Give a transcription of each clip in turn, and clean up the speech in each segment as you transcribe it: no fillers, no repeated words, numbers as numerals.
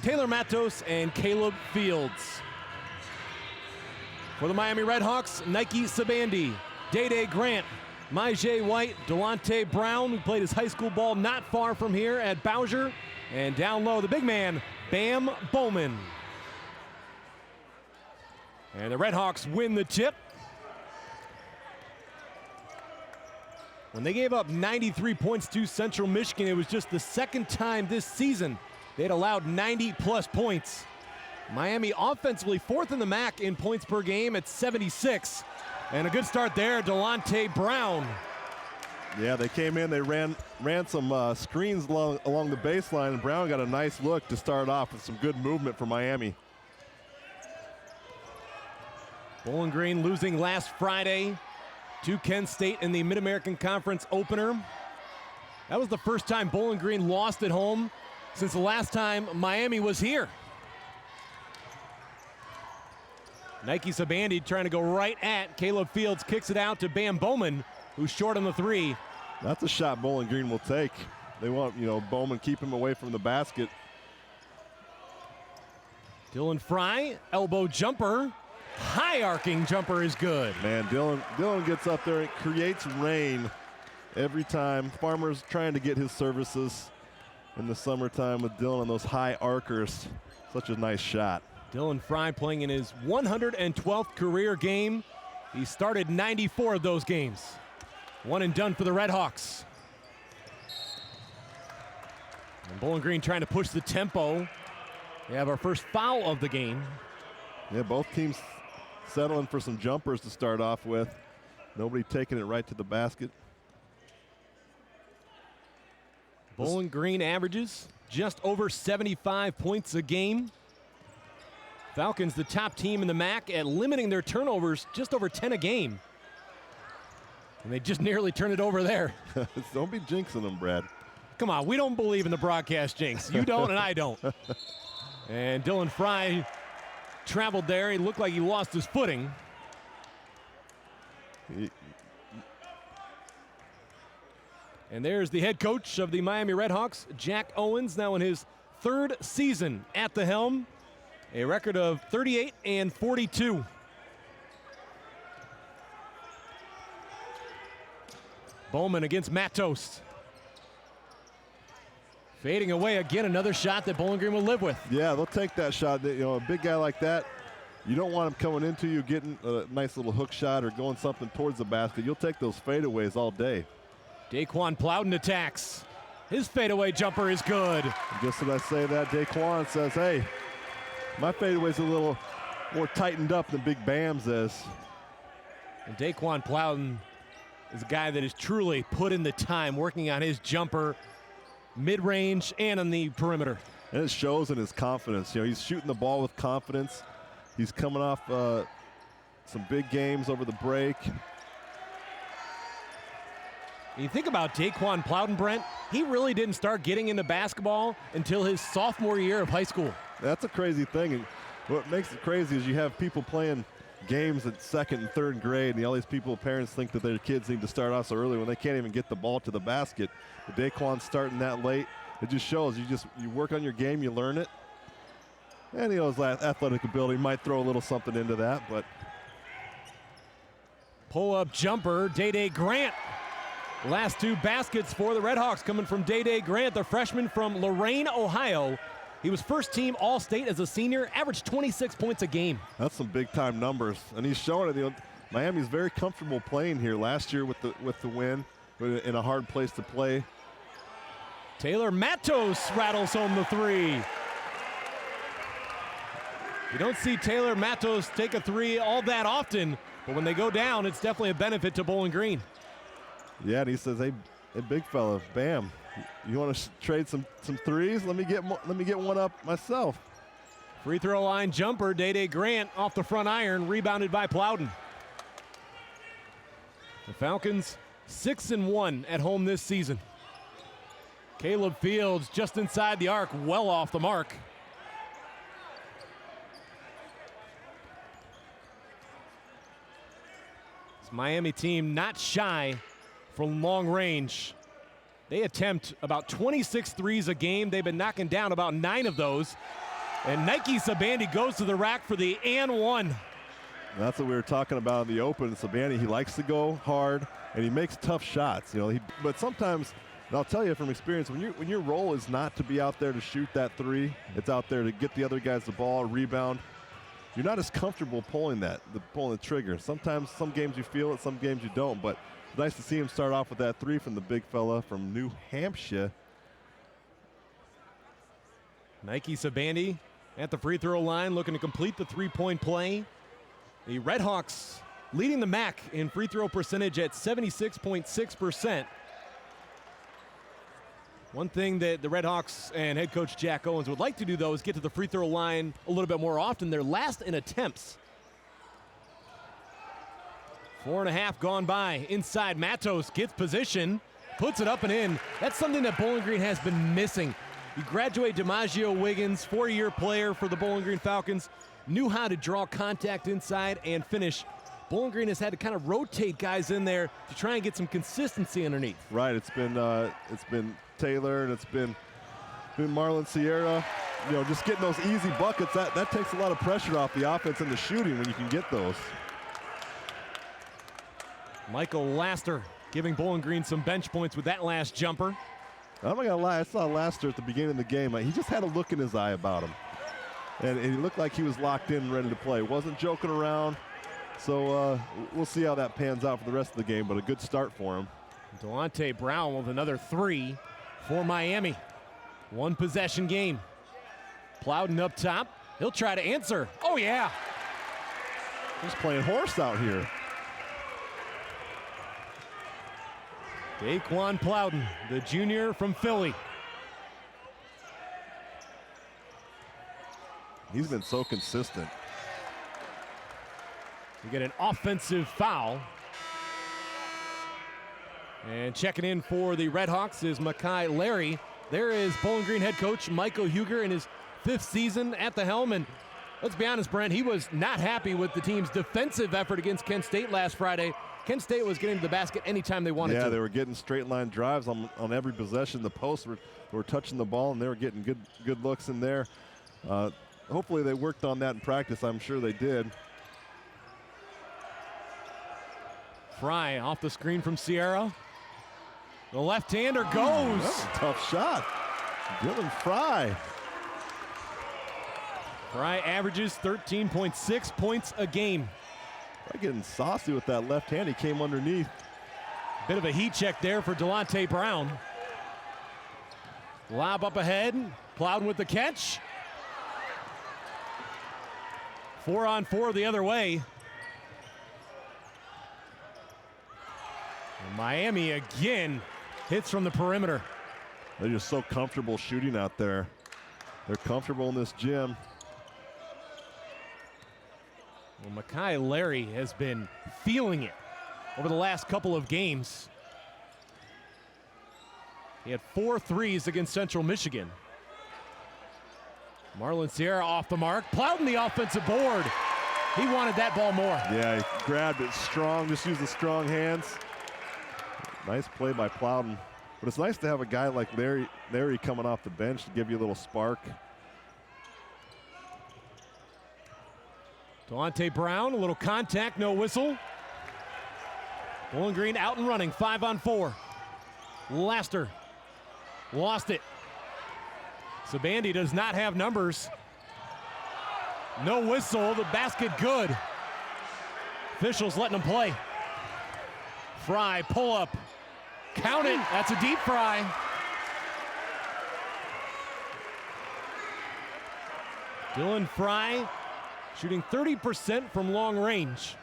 Tayler Mattos and Caleb Fields. For the Miami Redhawks, Nike Sabandi, Day-Day Grant, Myjay White, Delonte Brown, who played his high school ball not far from here at Bowsher. And down low, the big man, Bam Bowman. And the Redhawks win the tip. When they gave up 93 points to Central Michigan, it was just the second time this season they'd allowed 90-plus points. Miami offensively fourth in the MAC in points per game at 76. And a good start there, Delonte Brown. Yeah, they came in, they ran some screens along the baseline, and Brown got a nice look to start off with some good movement for Miami. Bowling Green losing last Friday to Kent State in the Mid-American Conference opener. That was the first time Bowling Green lost at home since the last time Miami was here. Nike Sabandi trying to go right at Caleb Fields, kicks it out to Bam Bowman, who's short on the three. That's a shot Bowling Green will take. They want, Bowman keep him away from the basket. Dylan Fry, elbow jumper. High arcing jumper is good. Man, Dylan gets up there and creates rain every time. Farmer's trying to get his services in the summertime with Dylan on those high arcers. Such a nice shot. Dylan Fry playing in his 112th career game. He started 94 of those games. One and done for the Redhawks. And Bowling Green trying to push the tempo. We have our first foul of the game. Yeah, both teams settling for some jumpers to start off with. Nobody taking it right to the basket. Bowling Green averages just over 75 points a game. Falcons, the top team in the MAC at limiting their turnovers, just over 10 a game. And they just nearly turned it over there. Don't be jinxing them, Brad. Come on, we don't believe in the broadcast jinx. You don't and I don't. And Dylan Fry traveled there. He looked like he lost his footing. And there's the head coach of the Miami Redhawks, Jack Owens, now in his third season at the helm. A record of 38 and 42. Bowman against Mattos. Fading away again, another shot that Bowling Green will live with. Yeah, they'll take that shot. A big guy like that, you don't want him coming into you, getting a nice little hook shot or going something towards the basket. You'll take those fadeaways all day. Daquan Plowden attacks. His fadeaway jumper is good. Just as I say that, Daquan says, hey, my fadeaway's a little more tightened up than Big Bam's is. And Daquan Plowden is a guy that has truly put in the time working on his jumper, mid-range and on the perimeter. And it shows in his confidence. He's shooting the ball with confidence. He's coming off some big games over the break. You think about Daquan Plowden, Brent, he really didn't start getting into basketball until his sophomore year of high school. That's a crazy thing. And what makes it crazy is you have people playing games at second and third grade, and all these parents think that their kids need to start off so early when they can't even get the ball to the basket. But Daquan's starting that late. It just shows you work on your game, you learn it. And his athletic ability might throw a little something into that, but. Pull-up jumper, Day-Day Grant. Last two baskets for the Redhawks coming from Day-Day Grant, the freshman from Lorain, Ohio. He was first team All-State as a senior, averaged 26 points a game. That's some big-time numbers, and he's showing it. Miami's very comfortable playing here last year with the win, but in a hard place to play. Tayler Mattos rattles home the three. You don't see Tayler Mattos take a three all that often, but when they go down, it's definitely a benefit to Bowling Green. Yeah, and he says, hey big fella, Bam, you want to trade some threes? Let me get one up myself. Free throw line jumper, Day-Day Grant off the front iron, rebounded by Plowden. The Falcons 6-1 at home this season. Caleb Fields just inside the arc, well off the mark. This Miami team not shy from long range. They attempt about 26 threes a game. They've been knocking down about 9 of those. And Nike Sabandi goes to the rack for the and one. That's what we were talking about in the open. Sabani, he likes to go hard, and he makes tough shots. You know, but sometimes, and I'll tell you from experience, when your role is not to be out there to shoot that three, it's out there to get the other guys the ball, rebound. You're not as comfortable pulling the trigger. Sometimes, some games you feel it, some games you don't. But it's nice to see him start off with that three from the big fella from New Hampshire. Nike Sabandi at the free throw line, looking to complete the three-point play. The Redhawks leading the MAC in free throw percentage at 76.6%. One thing that the Redhawks and head coach Jack Owens would like to do, though, is get to the free throw line a little bit more often. They're last in attempts. 4.5 gone by. Inside, Mattos gets position, puts it up and in. That's something that Bowling Green has been missing. You graduate DiMaggio Wiggins, 4-year player for the Bowling Green Falcons, knew how to draw contact inside and finish. Bowling Green has had to kind of rotate guys in there to try and get some consistency underneath. Right, it's been Tayler and it's been Marlon Sierra. You know, just getting those easy buckets, that takes a lot of pressure off the offense and the shooting when you can get those. Michael Laster giving Bowling Green some bench points with that last jumper. I'm not gonna lie, I saw Laster at the beginning of the game. He just had a look in his eye about him. And he looked like he was locked in and ready to play. Wasn't joking around. So we'll see how that pans out for the rest of the game, but a good start for him. Delonte Brown with another three for Miami. One possession game. Plowden up top. He'll try to answer. Oh, yeah. He's playing horse out here. Daquan Plowden, the junior from Philly. He's been so consistent. We get an offensive foul. And checking in for the Redhawks is Makai Larry. There is Bowling Green head coach Michael Huger in his 5th season at the helm. And let's be honest, Brent, he was not happy with the team's defensive effort against Kent State last Friday. Kent State was getting to the basket anytime they wanted to. Yeah, they were getting straight line drives on every possession. The posts were touching the ball, and they were getting good looks in there. Hopefully they worked on that in practice. I'm sure they did. Fry off the screen from Sierra. The left-hander goes. That's a tough shot. Dylan Fry. Fry averages 13.6 points a game. Fry getting saucy with that left hand. He came underneath. Bit of a heat check there for Delonte Brown. Lob up ahead. Plowden with the catch. 4-on-4 the other way. And Miami again hits from the perimeter. They're just so comfortable shooting out there. They're comfortable in this gym. Well, Makai Larry has been feeling it over the last couple of games. He had 4 threes against Central Michigan. Marlon Sierra off the mark. Plowden the offensive board. He wanted that ball more. Yeah, he grabbed it strong, just used the strong hands. Nice play by Plowden. But it's nice to have a guy like Larry coming off the bench to give you a little spark. Delonte Brown, a little contact, no whistle. Bowling Green out and running, 5-on-4. Laster lost it. Sabandi does not have numbers. No whistle, the basket good. Officials letting him play. Fry, pull up. Count it, that's a deep Fry. Dylan Fry shooting 30% from long range.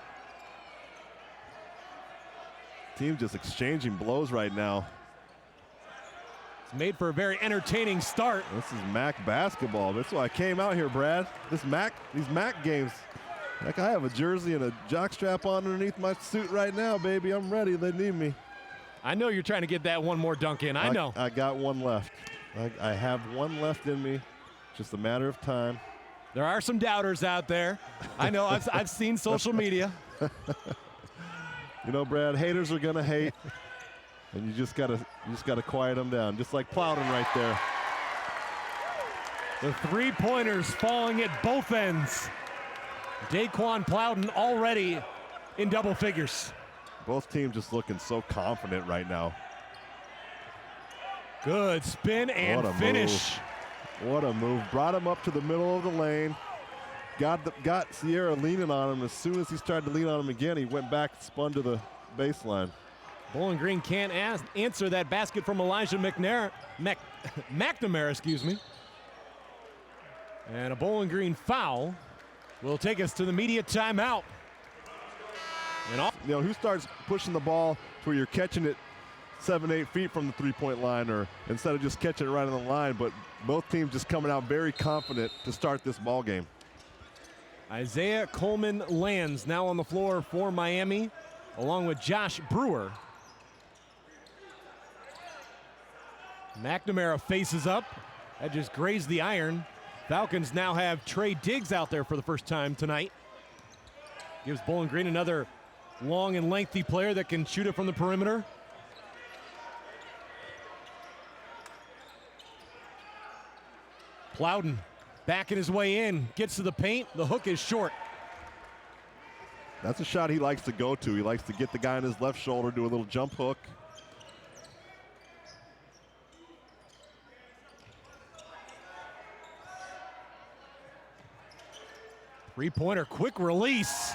Team just exchanging blows right now. It's made for a very entertaining start. This is MAC basketball. That's why I came out here, Brad. These MAC games. Like, I have a jersey and a jockstrap on underneath my suit right now, baby. I'm ready. They need me. I know you're trying to get that one more dunk in. I know. I got one left. I have one left in me. Just a matter of time. There are some doubters out there. I know. I've seen social media. You know, Brad, haters are gonna hate, and you just gotta quiet them down, just like Plowden right there. The three-pointers falling at both ends. Daquan Plowden already in double figures. Both teams just looking so confident right now. Good spin and finish. What a move. Brought him up to the middle of the lane. Got Sierra leaning on him. As soon as he started to lean on him again, he went back, spun to the baseline. Bowling Green can't answer that basket from Elijah McNamara, excuse me. And a Bowling Green foul will take us to the media timeout. And who starts pushing the ball to where you're catching it 7-8 feet from the three-point line, or instead of just catching it right on the line, but both teams just coming out very confident to start this ball game. Isaiah Coleman Lands now on the floor for Miami, along with Josh Brewer. McNamara faces up. That just grazed the iron. Falcons now have Trey Diggs out there for the first time tonight. Gives Bowling Green another long and lengthy player that can shoot it from the perimeter. Plowden backing his way in, gets to the paint. The hook is short. That's a shot he likes to go to. He likes to get the guy on his left shoulder, do a little jump hook. Three-pointer, quick release.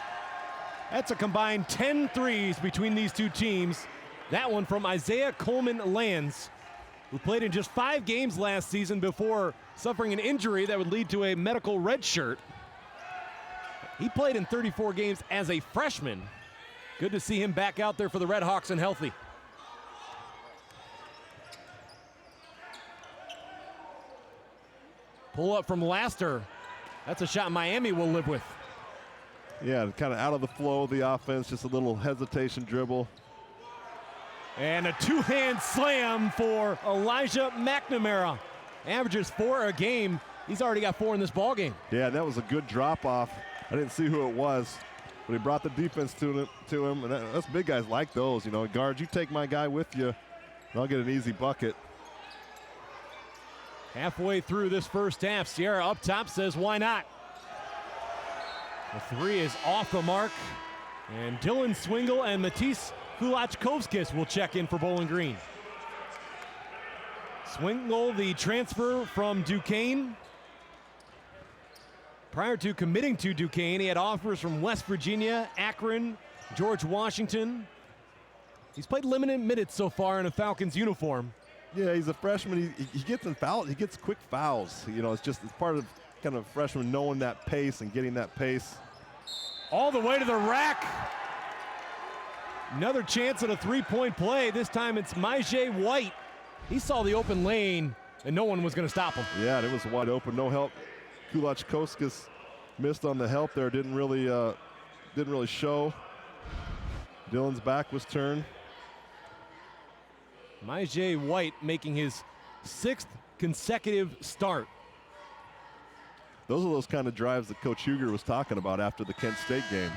That's a combined 10 threes between these two teams. That one from Isaiah Coleman Lands, who played in just 5 games last season before suffering an injury that would lead to a medical red shirt. He played in 34 games as a freshman. Good to see him back out there for the Red Hawks and healthy. Pull up from Laster. That's a shot Miami will live with. Yeah, kind of out of the flow of the offense, just a little hesitation dribble. And a two-hand slam for Elijah McNamara. Averages 4 a game. He's already got 4 in this ball game. Yeah, that was a good drop-off. I didn't see who it was, but he brought the defense to him, and that's big guys like those. Guards, you take my guy with you, and I'll get an easy bucket. Halfway through this first half, Sierra up top says, why not? The three is off the mark, and Dylan Swingle and Matisse Kulachkovskis will check in for Bowling Green. Swingle, the transfer from Duquesne. Prior to committing to Duquesne, he had offers from West Virginia, Akron, George Washington. He's played limited minutes so far in a Falcons uniform. Yeah, he's a freshman. He gets in foul. He gets quick fouls. It's part of kind of freshman knowing that pace and getting that pace. All the way to the rack. Another chance at a three-point play. This time it's Myjai White. He saw the open lane, and no one was going to stop him. Yeah, it was wide open. No help. Kulachkovskis missed on the help there. Didn't really show. Dylan's back was turned. Myjai White making his 6th consecutive start. Those are those kind of drives that Coach Huger was talking about after the Kent State game.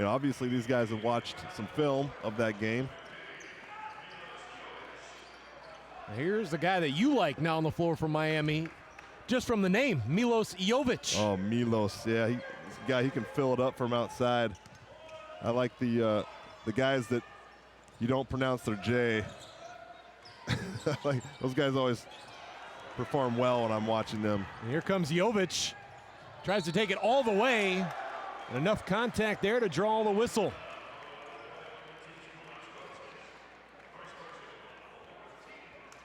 Obviously these guys have watched some film of that game. Here's the guy that you like now on the floor for Miami, just from the name, Milos Jovic. Oh, Milos, yeah, he's a guy, he can fill it up from outside. I like the guys that you don't pronounce their J. Like those guys always perform well when I'm watching them. And here comes Jovic. Tries to take it all the way. And enough contact there to draw the whistle.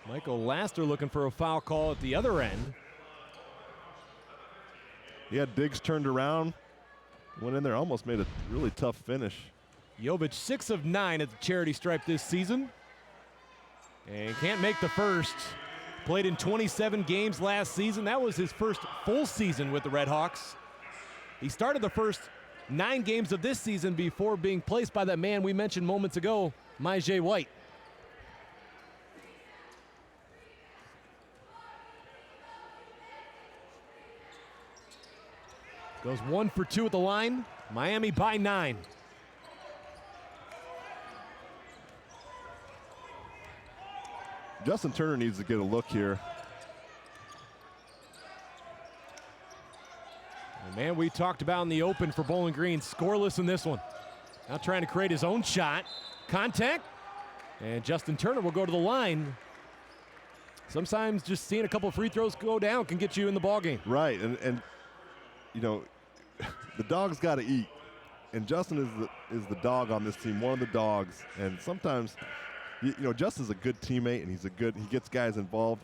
Michael Laster looking for a foul call at the other end. He had Diggs turned around. Went in there, almost made a really tough finish. Jovic 6 of 9 at the charity stripe this season. And can't make the first. Played in 27 games last season. That was his first full season with the Red Hawks. He started the first 9 games of this season before being placed by that man we mentioned moments ago, Myjai White. Goes 1 for 2 at the line. Miami by 9. Justin Turner needs to get a look here. Man we talked about in the open for Bowling Green, scoreless in this one. Now trying to create his own shot. Contact, and Justin Turner will go to the line. Sometimes just seeing a couple of free throws go down can get you in the ballgame. Right, and you know, the dog's got to eat. And Justin is the dog on this team, one of the dogs. And sometimes, you know, Justin's a good teammate, and he gets guys involved.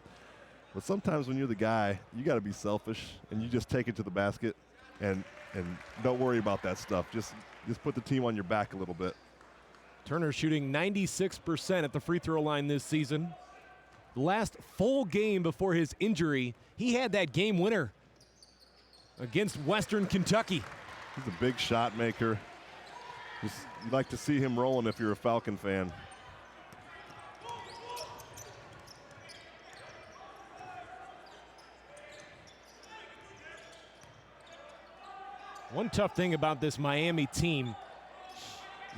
But sometimes when you're the guy, you got to be selfish, and you just take it to the basket, and don't worry about that stuff. Just put the team on your back a little bit. Turner shooting 96% at the free throw line this season. The last full game before his injury, he had that game winner against Western Kentucky. He's a big shot maker. You'd like to see him rolling if you're a Falcon fan. One tough thing about this Miami team,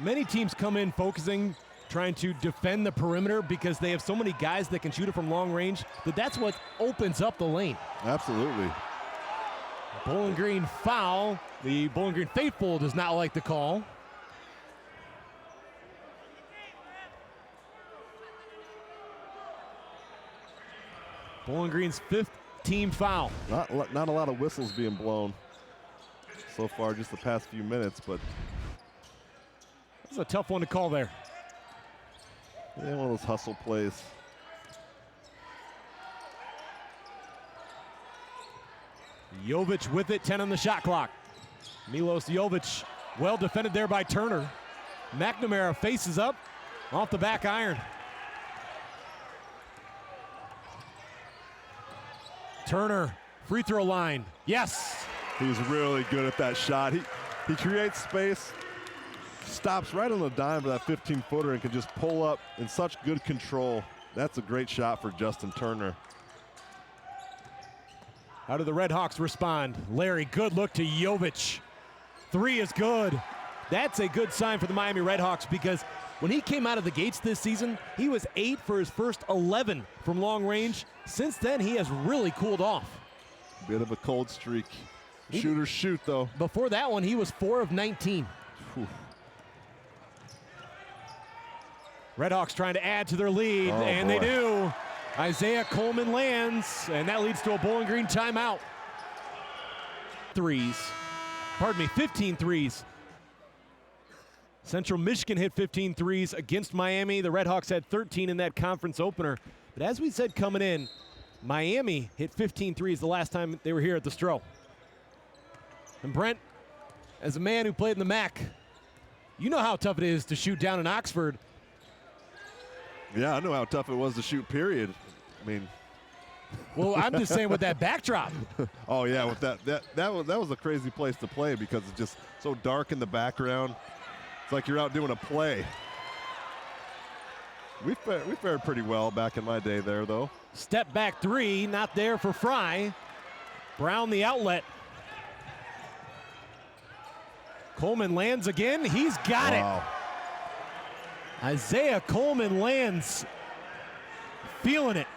many teams come in focusing, trying to defend the perimeter because they have so many guys that can shoot it from long range, that's what opens up the lane. Absolutely. Bowling Green foul. The Bowling Green faithful does not like the call. Bowling Green's 5th team foul. Not a lot of whistles being blown so far, just the past few minutes, but that's a tough one to call there. yeah, one of those hustle plays. Jovic with it, 10 on the shot clock. Milos Jovic, well defended there by Turner. McNamara faces up off the back iron. Turner, free throw line, yes. He's really good at that shot. He creates space, stops right on the dime for that 15-footer and can just pull up in such good control. That's a great shot for Justin Turner. How do the Red Hawks respond? Larry, good look to Jovic. 3 is good. That's a good sign for the Miami Red Hawks because when he came out of the gates this season, he was 8 for his first 11 from long range. Since then, he has really cooled off. Bit of a cold streak. Shooters shoot, though. Before that one, he was 4 of 19. Whew. Red Hawks trying to add to their lead, and boy. they do. Isaiah Coleman lands, and that leads to a Bowling Green timeout. 15 threes. Central Michigan hit 15 threes against Miami. The Red Hawks had 13 in that conference opener. But as we said coming in, Miami hit 15 threes the last time they were here at the Stro. And Brent, as a man who played in the MAC, you know how tough it is to shoot down in Oxford. Yeah, I know how tough it was to shoot, period. I mean, well, I'm just saying with that backdrop. Oh yeah, with that was a crazy place to play because it's just so dark in the background. It's like you're out doing a play. We fared pretty well back in my day there, though. Step back 3, not there for Fry. Brown the outlet. Coleman lands again. He's got it. Isaiah Coleman lands. Feeling it.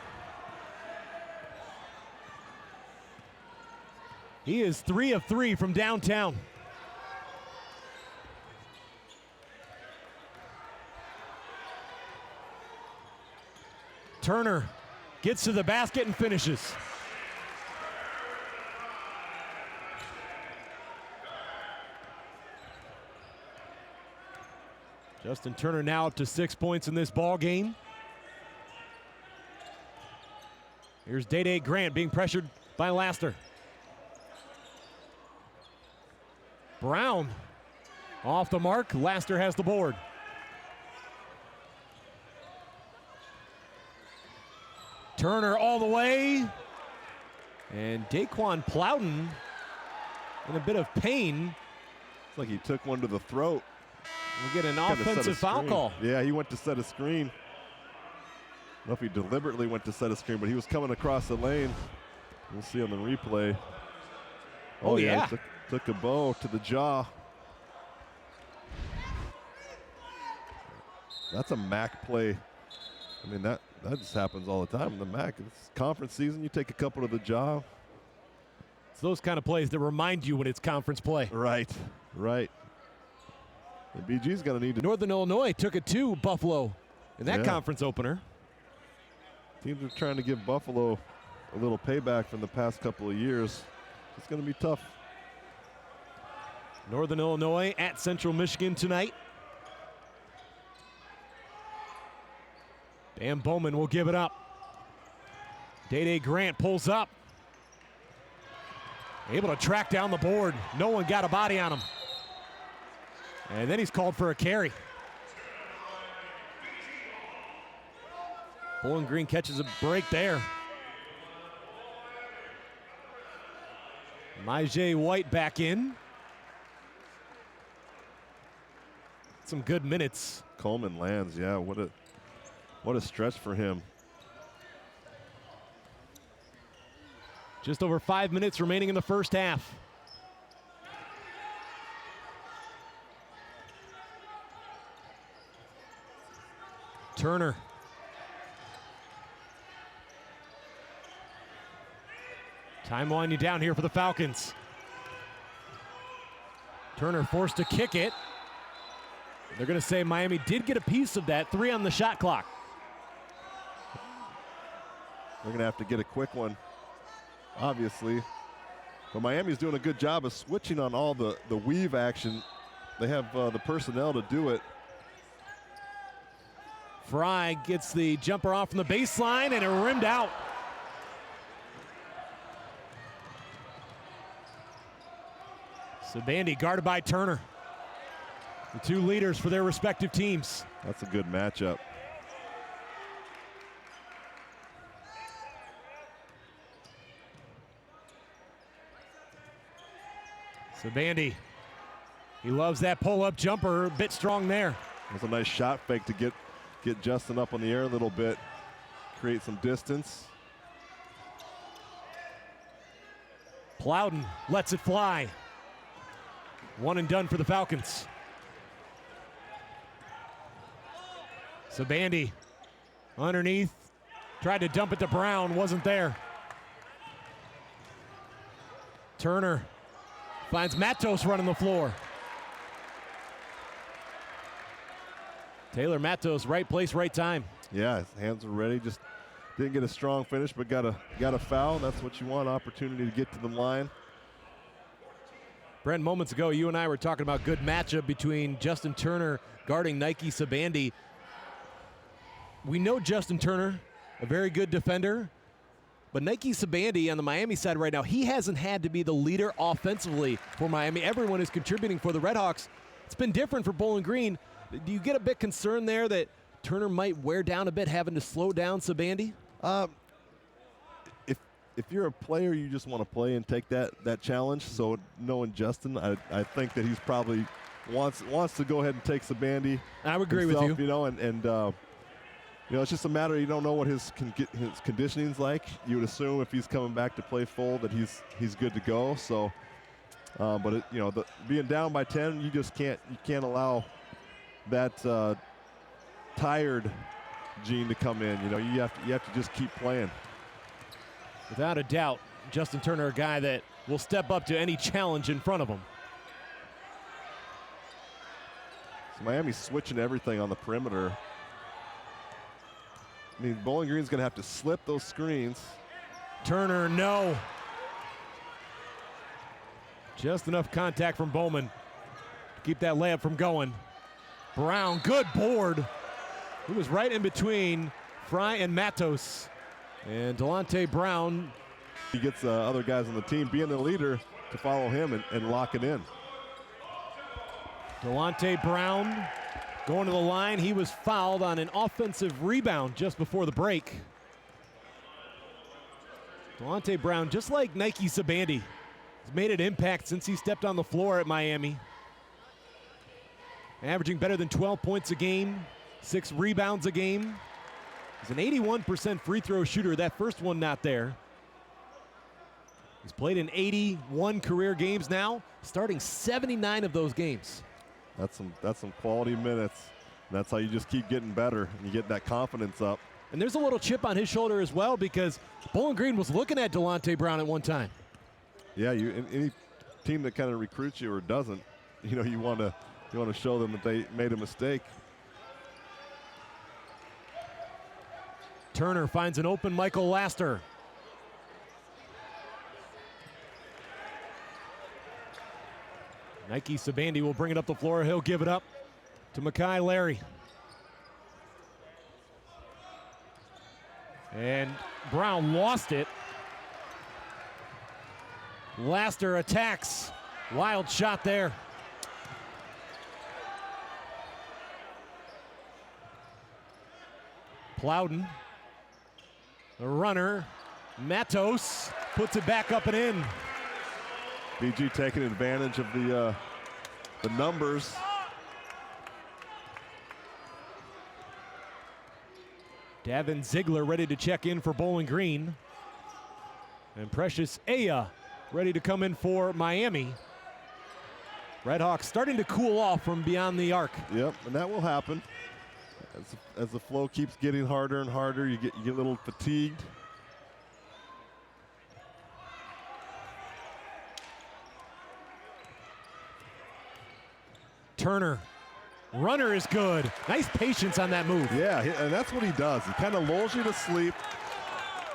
He is 3 of 3 from downtown. Turner gets to the basket and finishes. Justin Turner now up to 6 points in this ball game. Here's Day-Day Grant being pressured by Laster. Brown off the mark. Laster has the board. Turner all the way. And Daquan Plowden in a bit of pain. It's like he took one to the throat. We get an offensive foul call. Yeah, he went to set a screen. I don't know if he deliberately went to set a screen, but he was coming across the lane. We'll see on the replay. Oh yeah. He took a bow to the jaw. That's a MAC play. I mean, that just happens all the time in the MAC. It's conference season. You take a couple to the jaw. It's those kind of plays that remind you when it's conference play. Right. The BG's going to need to. Northern Illinois took it to Buffalo in that conference opener. Teams are trying to give Buffalo a little payback from the past couple of years. It's going to be tough. Northern Illinois at Central Michigan tonight. Dan Bowman will give it up. Day Grant pulls up. Able to track down the board. No one got a body on him. And then he's called for a carry. Bowling Green catches a break there. Myjay White back in. Some good minutes. Coleman lands, yeah, what a stretch for him. Just over 5 minutes remaining in the first half. Turner. Time winding down here for the Falcons. Turner forced to kick it. They're going to say Miami did get a piece of that. 3 on the shot clock. They're going to have to get a quick one, obviously. But Miami's doing a good job of switching on all the weave action. They have the personnel to do it. Fry gets the jumper off from the baseline, and it rimmed out. Sabandi guarded by Turner. The two leaders for their respective teams. That's a good matchup. Sabandi, he loves that pull-up jumper, a bit strong there. That's a nice shot fake to get Justin up on the air a little bit, create some distance. Plowden lets it fly. One and done for the Falcons. Sabandi underneath, tried to dump it to Brown, wasn't there. Turner finds Mattos running the floor. Tayler Mattos, right place, right time. Yeah, his hands are ready. Just didn't get a strong finish, but got a foul. That's what you want, opportunity to get to the line. Brent, moments ago, you and I were talking about good matchup between Justin Turner guarding Nike Sabandi. We know Justin Turner, a very good defender, but Nike Sabandi on the Miami side right now, he hasn't had to be the leader offensively for Miami. Everyone is contributing for the Redhawks. It's been different for Bowling Green. Do you get a bit concerned there that Turner might wear down a bit, having to slow down Sabandi? If you're a player, you just want to play and take that challenge. So knowing Justin, I think that he's probably wants to go ahead and take Sabandi. I would agree with you. You know, it's just a matter. You don't know what his conditioning's like. You would assume if he's coming back to play full that he's good to go. So, but being down by 10, you can't allow that tired gene to come in. You know, you have to just keep playing. Without a doubt, Justin Turner, a guy that will step up to any challenge in front of him. So Miami's switching everything on the perimeter. I mean, Bowling Green's going to have to slip those screens. Turner, no. Just enough contact from Bowman to keep that layup from going. Brown, good board. He was right in between Fry and Mattos. And Delonte Brown. He gets other guys on the team being the leader to follow him and lock it in. Delonte Brown going to the line. He was fouled on an offensive rebound just before the break. Delonte Brown, just like Nike Sabandi, has made an impact since he stepped on the floor at Miami. Averaging better than 12 points a game, 6 rebounds a game. He's an 81% free throw shooter. That first one not there. He's played in 81 career games now, starting 79 of those games. That's some quality minutes. That's how you just keep getting better and you get that confidence up. And there's a little chip on his shoulder as well because Bowling Green was looking at Delonte Brown at one time. Yeah, any team that kind of recruits you or doesn't, you want to show them that they made a mistake. Turner finds an open Michael Laster. Nike Sabandi will bring it up the floor. He'll give it up to Makai Larry. And Brown lost it. Laster attacks. Wild shot there. Plowden, the runner, Mattos puts it back up and in. BG taking advantage of the numbers. Davin Ziegler ready to check in for Bowling Green. And Precious Aya ready to come in for Miami. Redhawks starting to cool off from beyond the arc. Yep, and that will happen. As the flow keeps getting harder and harder, you get a little fatigued. Turner, runner is good. Nice patience on that move. Yeah, and that's what he does. He kind of lulls you to sleep.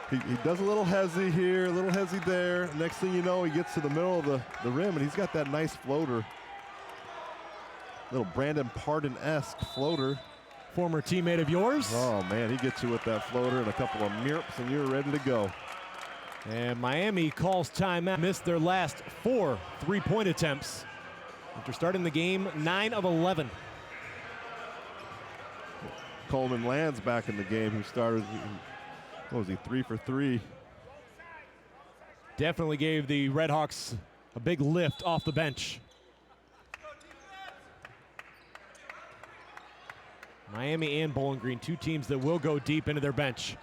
He does a little hezzy here, a little hezzy there. Next thing you know, he gets to the middle of the rim, and he's got that nice floater. Little Brandon Pardon-esque floater. Former teammate of yours. Oh, man, he gets you with that floater and a couple of mirps, and you're ready to go. And Miami calls timeout. Missed their last 4 3-point attempts after starting the game 9 of 11. Coleman Land's back in the game, who started, what was he, 3 for 3. Definitely gave the Redhawks a big lift off the bench. Miami and Bowling Green, two teams that will go deep into their bench.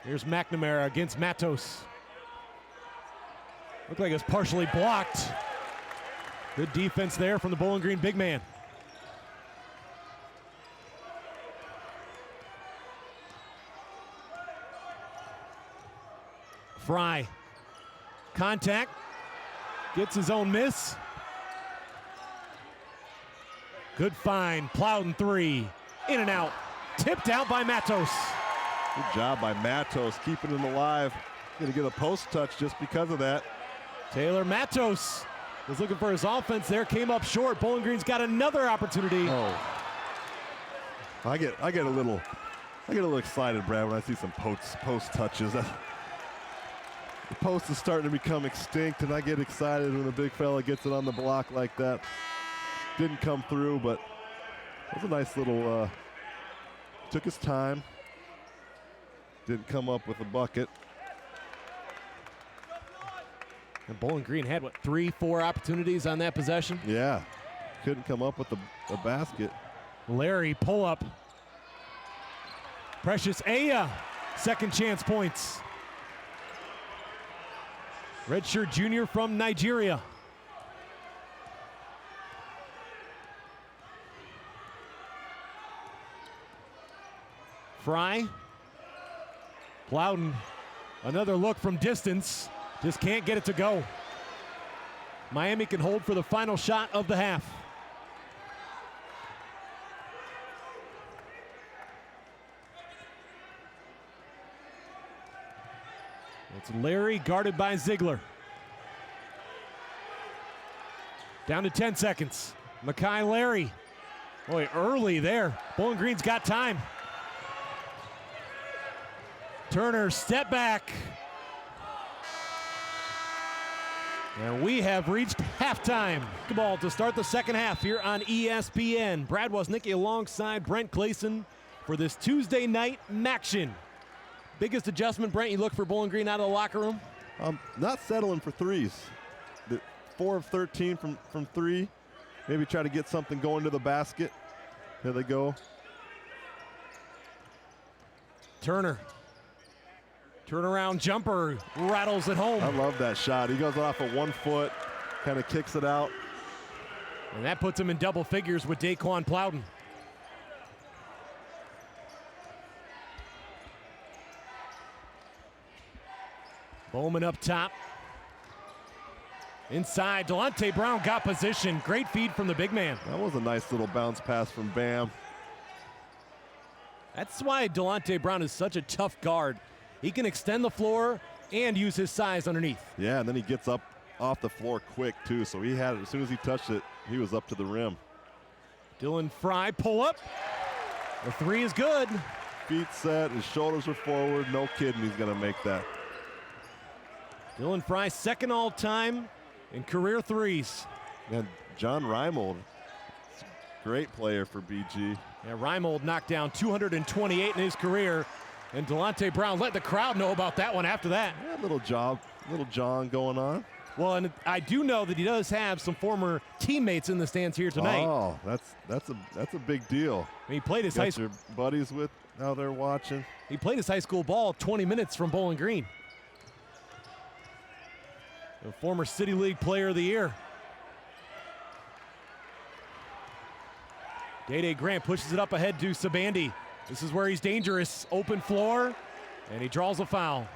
Here's McNamara against Mattos. Looked like it was partially blocked. Good defense there from the Bowling Green big man. Fry. Contact. Gets his own miss. Good find. Plowden 3. In and out. Tipped out by Mattos. Good job by Mattos, keeping him alive. Going to get a post touch just because of that. Tayler Mattos was looking for his offense there. Came up short. Bowling Green's got another opportunity. Oh. I get a little excited, Brad, when I see some post touches. The post is starting to become extinct, and I get excited when the big fella gets it on the block like that. Didn't come through, but it was a nice little, took his time. Didn't come up with a bucket. And Bowling Green had, 3-4 opportunities on that possession? Yeah, couldn't come up with a basket. Larry, pull up. Precious Aya, second chance points. Redshirt junior from Nigeria. Fry. Plowden, another look from distance. Just can't get it to go. Miami can hold for the final shot of the half. It's Larry guarded by Ziegler. Down to 10 seconds. Makai Larry. Boy, early there. Bowling Green's got time. Turner, step back. And we have reached halftime. Ball to start the second half here on ESPN. Brad Woznicki alongside Brent Clayson for this Tuesday night Maction. Biggest adjustment, Brent, you look for Bowling Green out of the locker room? Not settling for threes. 4 of 13 from 3. Maybe try to get something going to the basket. Here they go. Turner. Turnaround jumper rattles it home. I love that shot. He goes off of 1 foot, kind of kicks it out. And that puts him in double figures with Daquan Plowden. Bowman up top. Inside, Delonte Brown got position. Great feed from the big man. That was a nice little bounce pass from Bam. That's why Delonte Brown is such a tough guard. He can extend the floor and use his size underneath. Yeah, and then he gets up off the floor quick, too. So he had it. As soon as he touched it, he was up to the rim. Dylan Fry, pull up. The three is good. Feet set, his shoulders are forward. No kidding, he's going to make that. Dylan Fry, second all-time in career threes. And John Reimold, great player for BG. Yeah, Reimold knocked down 228 in his career, and Delonte Brown let the crowd know about that one after that. Yeah, little John going on. Well, and I do know that he does have some former teammates in the stands here tonight. Oh, that's a big deal. He played his your buddies with how they're watching. He played his high school ball 20 minutes from Bowling Green. The former City League Player of the Year. Day-Day Grant pushes it up ahead to Sabandi. This is where he's dangerous. Open floor, and he draws a foul.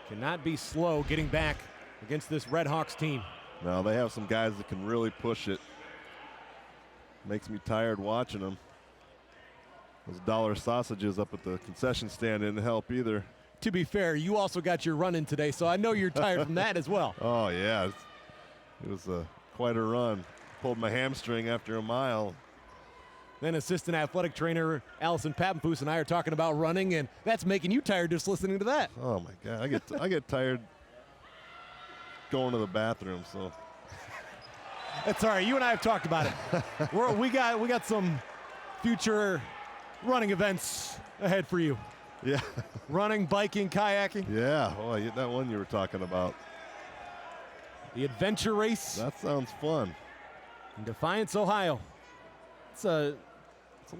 Cannot be slow getting back against this Red Hawks team. No, they have some guys that can really push it. Makes me tired watching them. Those dollar sausages up at the concession stand didn't help either. To be fair, you also got your run in today, so I know you're tired from that as well. Oh, yeah. It was quite a run. Pulled my hamstring after a mile. Then assistant athletic trainer Allison Pappenfuss and I are talking about running, and that's making you tired just listening to that. Oh, my God. I get tired going to the bathroom, so. That's all right. You and I have talked about it. we got some future running events ahead for you. Yeah. Running, biking, kayaking. Yeah. Oh, that one you were talking about. The adventure race. That sounds fun. In Defiance, Ohio. It's a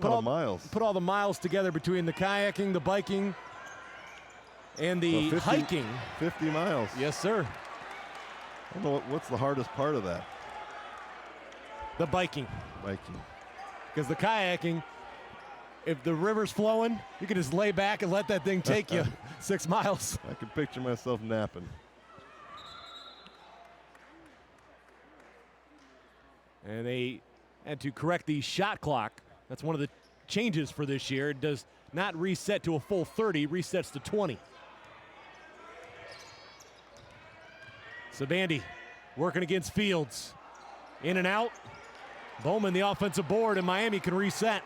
lot of miles. Put all the miles together between the kayaking, the biking, and the 50, hiking. 50 miles. Yes, sir. I don't know what's the hardest part of that. The biking. Biking. Because the kayaking, if the river's flowing, you can just lay back and let that thing take you 6 miles. I can picture myself napping. And they had to correct the shot clock. That's one of the changes for this year. It does not reset to a full 30, resets to 20. Sabandi working against Fields. In and out. Bowman the offensive board, and Miami can reset.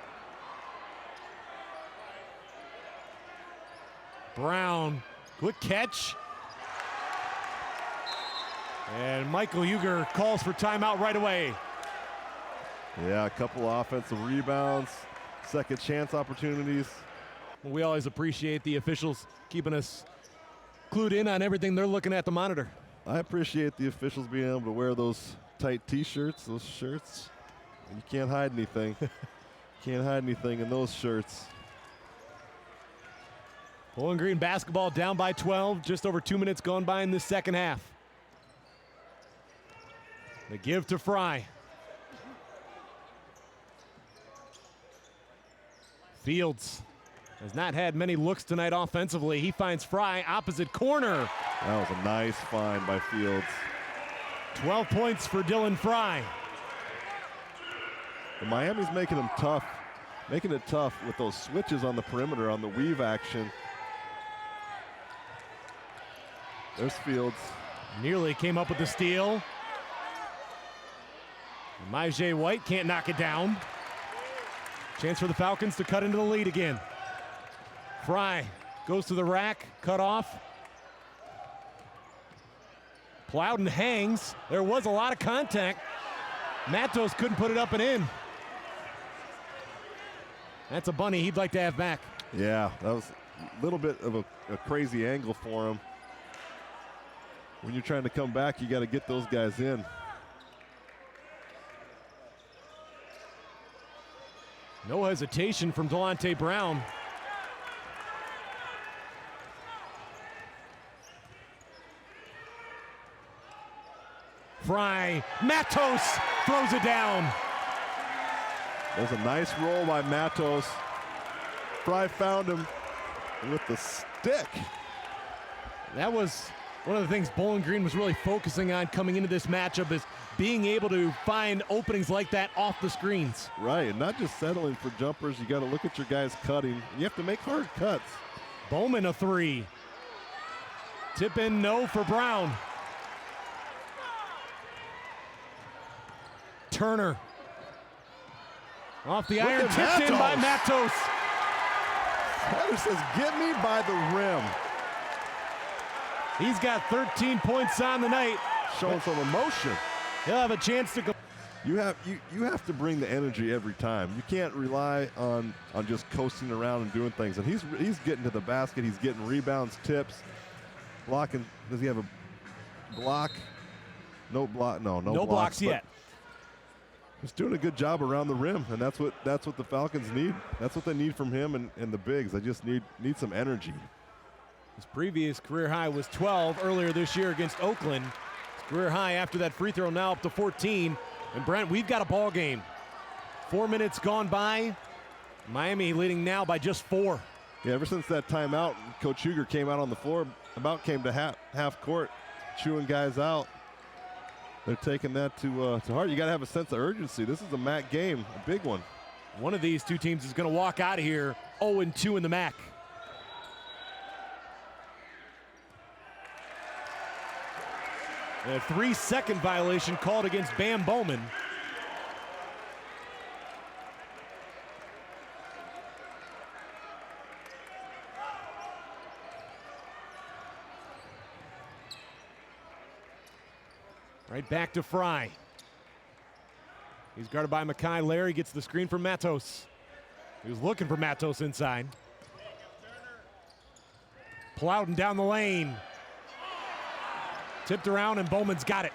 Brown, quick catch. And Michael Uger calls for timeout right away. Yeah, a couple of offensive rebounds, second chance opportunities. We always appreciate the officials keeping us clued in on everything they're looking at the monitor. I appreciate the officials being able to wear those tight T-shirts, those shirts. You can't hide anything. Can't hide anything in those shirts. Bowling Green basketball down by 12, just over 2 minutes gone by in the second half. The give to Fry. Fields has not had many looks tonight offensively. He finds Fry opposite corner. That was a nice find by Fields. 12 points for Dylan Fry. And Miami's making it tough with those switches on the perimeter on the weave action. There's Fields. Nearly came up with the steal. Myjai White can't knock it down. Chance for the Falcons to cut into the lead again. Fry goes to the rack, cut off. Plowden hangs. There was a lot of contact. Mattos couldn't put it up and in. That's a bunny he'd like to have back. Yeah, that was a little bit of a crazy angle for him. When you're trying to come back, you got to get those guys in. No hesitation from Delonte Brown. Fry, Mattos throws it down. There's a nice roll by Mattos. Fry found him with the stick. That was one of the things Bowling Green was really focusing on coming into this matchup, is being able to find openings like that off the screens. Right, and not just settling for jumpers. You got to look at your guys cutting. You have to make hard cuts. Bowman a three. Tip in, no for Brown. Turner. Off the Look iron, at tipped in by Mattos. Mattos. Tyler says, get me by the rim. He's got 13 points on the night. Showing some emotion. He'll have a chance to go. You have to bring the energy every time. You can't rely on just coasting around and doing things. And he's getting to the basket. He's getting rebounds, tips, blocking. Does he have a block? No block. No blocks yet. He's doing a good job around the rim, and that's what the Falcons need. That's what they need from him and the bigs. They just need some energy. His previous career high was 12 earlier this year against Oakland. His career high after that free throw, now up to 14. And Brent, we've got a ball game. 4 minutes gone by. Miami leading now by just 4. Yeah, ever since that timeout, Coach Huger came out on the floor, came to half court, chewing guys out. They're taking that to heart. You got to have a sense of urgency. This is a MAC game, a big one. One of these two teams is going to walk out of here 0-2 in the MAC. A 3-second violation called against Bam Bowman. Right back to Fry. He's guarded by Makai. Larry gets the screen from Mattos. He was looking for Mattos inside. Plowden down the lane. Tipped around and Bowman's got it.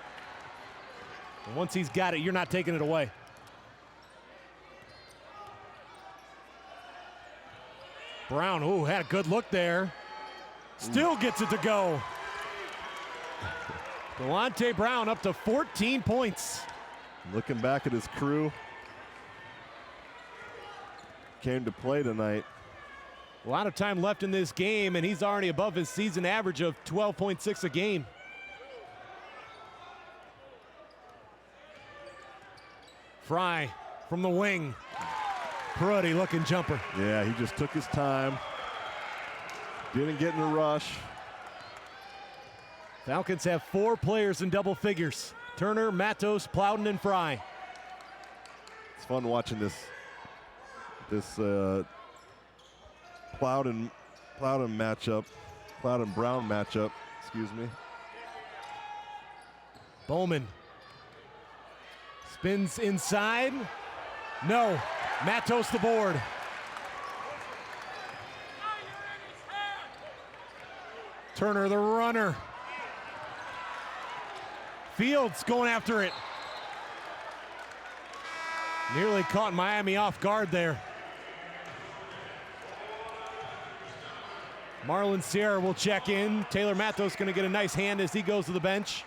And once he's got it, you're not taking it away. Brown, ooh, had a good look there. Still gets it to go. Delonte Brown up to 14 points. Looking back at his crew. Came to play tonight. A lot of time left in this game, and he's already above his season average of 12.6 a game. Fry from the wing. Pretty looking jumper. Yeah, he just took his time. Didn't get in a rush. Falcons have 4 players in double figures. Turner, Mattos, Plowden, and Fry. It's fun watching this Plowden matchup, Plowden Brown matchup, excuse me. Bowman spins inside. No, Mattos the board. Turner the runner. Fields going after it. Nearly caught Miami off guard there. Marlon Sierra will check in. Tayler Mattos going to get a nice hand as he goes to the bench.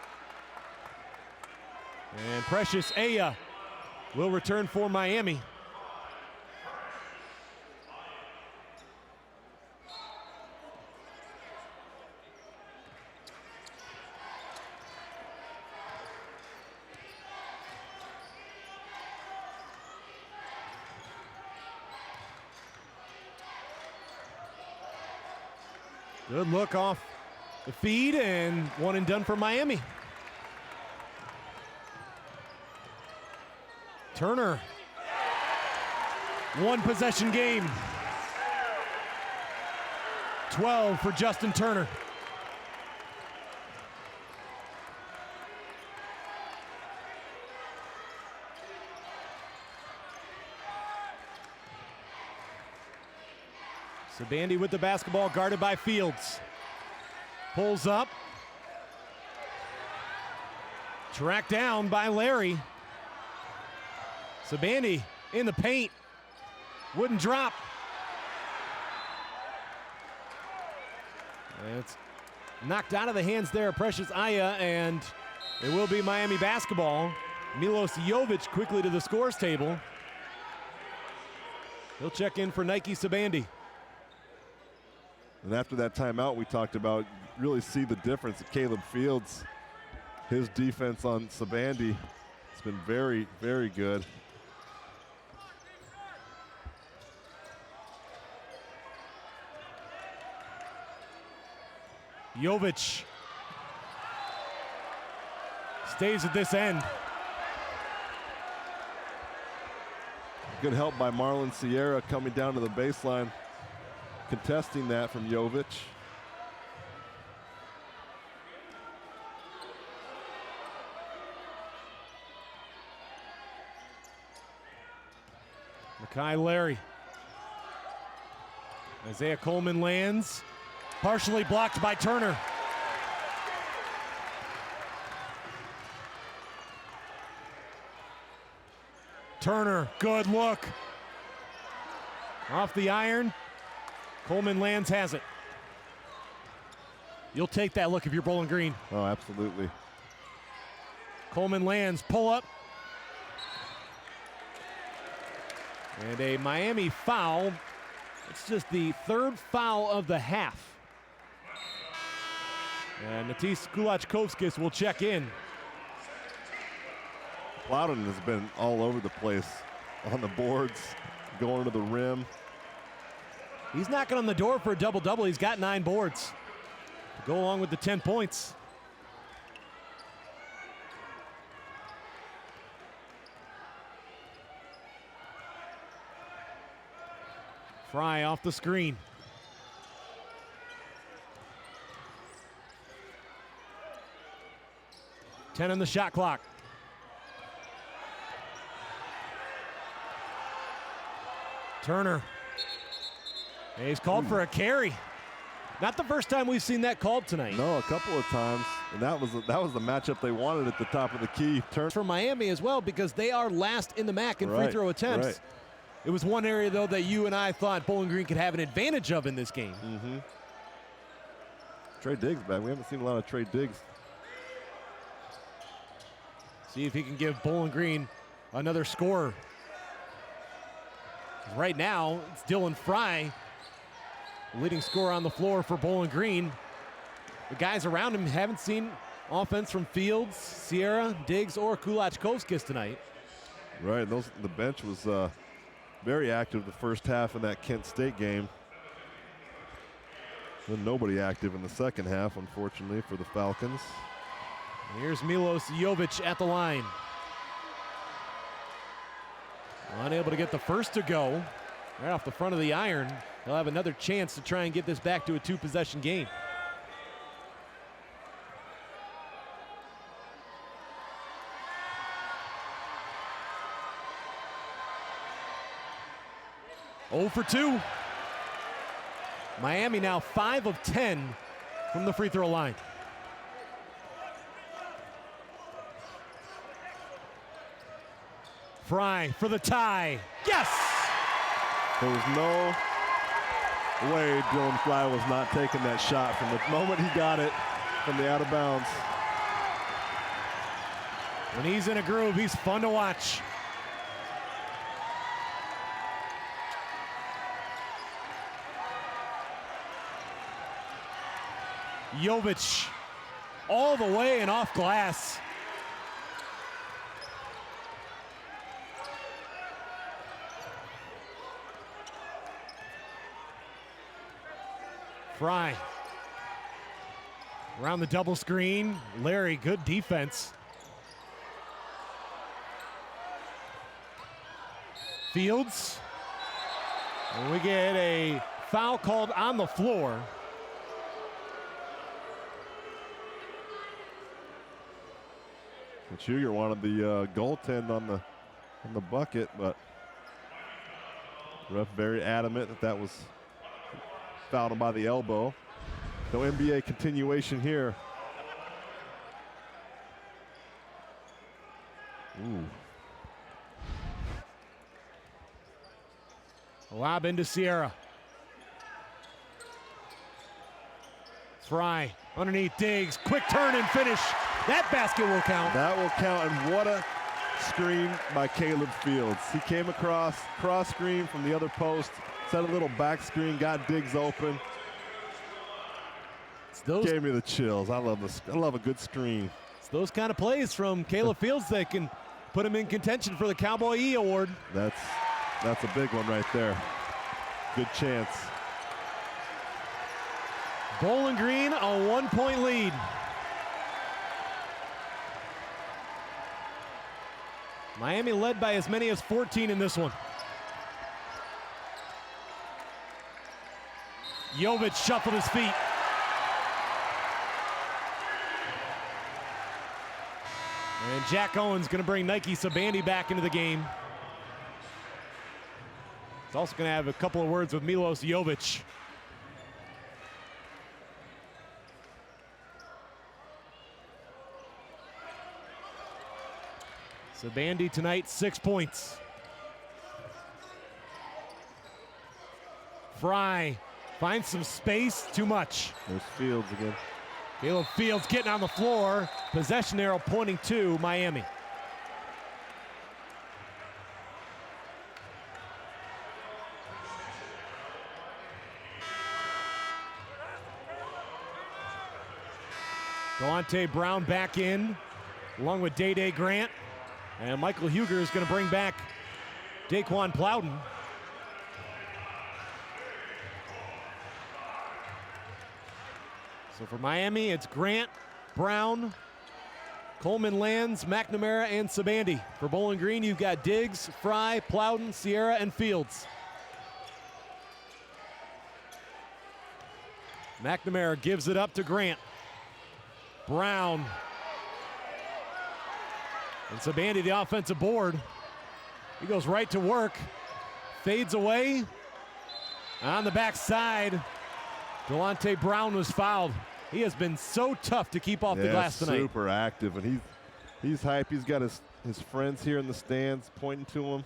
And Precious Aya will return for Miami. Good look off the feed, and one and done for Miami. Turner. One possession game. 12 for Justin Turner. Sabandi with the basketball, guarded by Fields. Pulls up. Tracked down by Larry. Sabandi in the paint. Wouldn't drop. And it's knocked out of the hands there of Precious Aya, and it will be Miami basketball. Milos Jovic quickly to the scores table. He'll check in for Nike Sabandi. And after that timeout we talked about, really see the difference of Caleb Fields. His defense on Sabandi has been very, very good. Jovic stays at this end. Good help by Marlon Sierra coming down to the baseline, contesting that from Jovic. Makai Larry. Isaiah Coleman lands, partially blocked by Turner. Turner, good look. Off the iron. Coleman lands, has it. You'll take that look if you're Bowling Green. Oh, absolutely. Coleman lands, pull up. And a Miami foul. It's just the third foul of the half. And Natis Kulachkovskis will check in. Plowden has been all over the place on the boards, going to the rim. He's knocking on the door for a double-double. He's got 9 boards to go along with the 10 points. Fry off the screen. Ten on the shot clock. Turner. And he's called for a carry. Not the first time we've seen that called tonight. No, a couple of times, and that was the matchup they wanted at the top of the key. Turner for Miami as well, because they are last in the MAC in free throw attempts. Right. It was one area, though, that you and I thought Bowling Green could have an advantage of in this game. Mm-hmm. Trey Diggs back. We haven't seen a lot of Trey Diggs. See if he can give Bowling Green another scorer. Right now, it's Dylan Fry, leading scorer on the floor for Bowling Green. The guys around him haven't seen offense from Fields, Sierra, Diggs, or Kulachkovskis tonight. Right, the bench was very active the first half in that Kent State game. Then nobody active in the second half, unfortunately, for the Falcons. And here's Milos Jovic at the line. Unable to get the first to go. Right off the front of the iron. He'll have another chance to try and get this back to a 2-possession game. Oh for 2. Miami now 5 of 10 from the free throw line. Fry for the tie. Yes! There was no way Dylan Fry was not taking that shot from the moment he got it from the out of bounds. When he's in a groove, he's fun to watch. Jovic all the way and off glass. Fry around the double screen. Larry, good defense. Fields. And we get a foul called on the floor. Sugar wanted the goaltend on the bucket, but ref very adamant that was fouled him by the elbow. No NBA continuation here. Ooh. Lob into Sierra. Fry underneath Diggs. Quick turn and finish. That basket will count. That will count, and what a screen by Caleb Fields. He came across, cross screen from the other post, set a little back screen, got Diggs open. Gave me the chills. I love this. I love a good screen. It's those kind of plays from Caleb Fields that can put him in contention for the Cowboy E Award. That's a big one right there. Good chance. Bowling Green, a 1-point lead. Miami led by as many as 14 in this one. Jovic shuffled his feet. And Jack Owens going to bring Nike Sabandi back into the game. He's also going to have a couple of words with Milos Jovic. Sabandi tonight, 6 points. Fry finds some space, too much. There's Fields again. Caleb Fields getting on the floor. Possession arrow pointing to Miami. Delonte Brown back in, along with Day Grant. And Michael Huger is going to bring back Daquan Plowden. So for Miami, it's Grant, Brown, Coleman, Lands, McNamara, and Sabandi. For Bowling Green, you've got Diggs, Fry, Plowden, Sierra, and Fields. McNamara gives it up to Grant. Brown. And Sabandi, the offensive board. He goes right to work. Fades away. On the backside, Delonte Brown was fouled. He has been so tough to keep off the glass tonight. Super active, and he's hype. He's got his friends here in the stands pointing to him.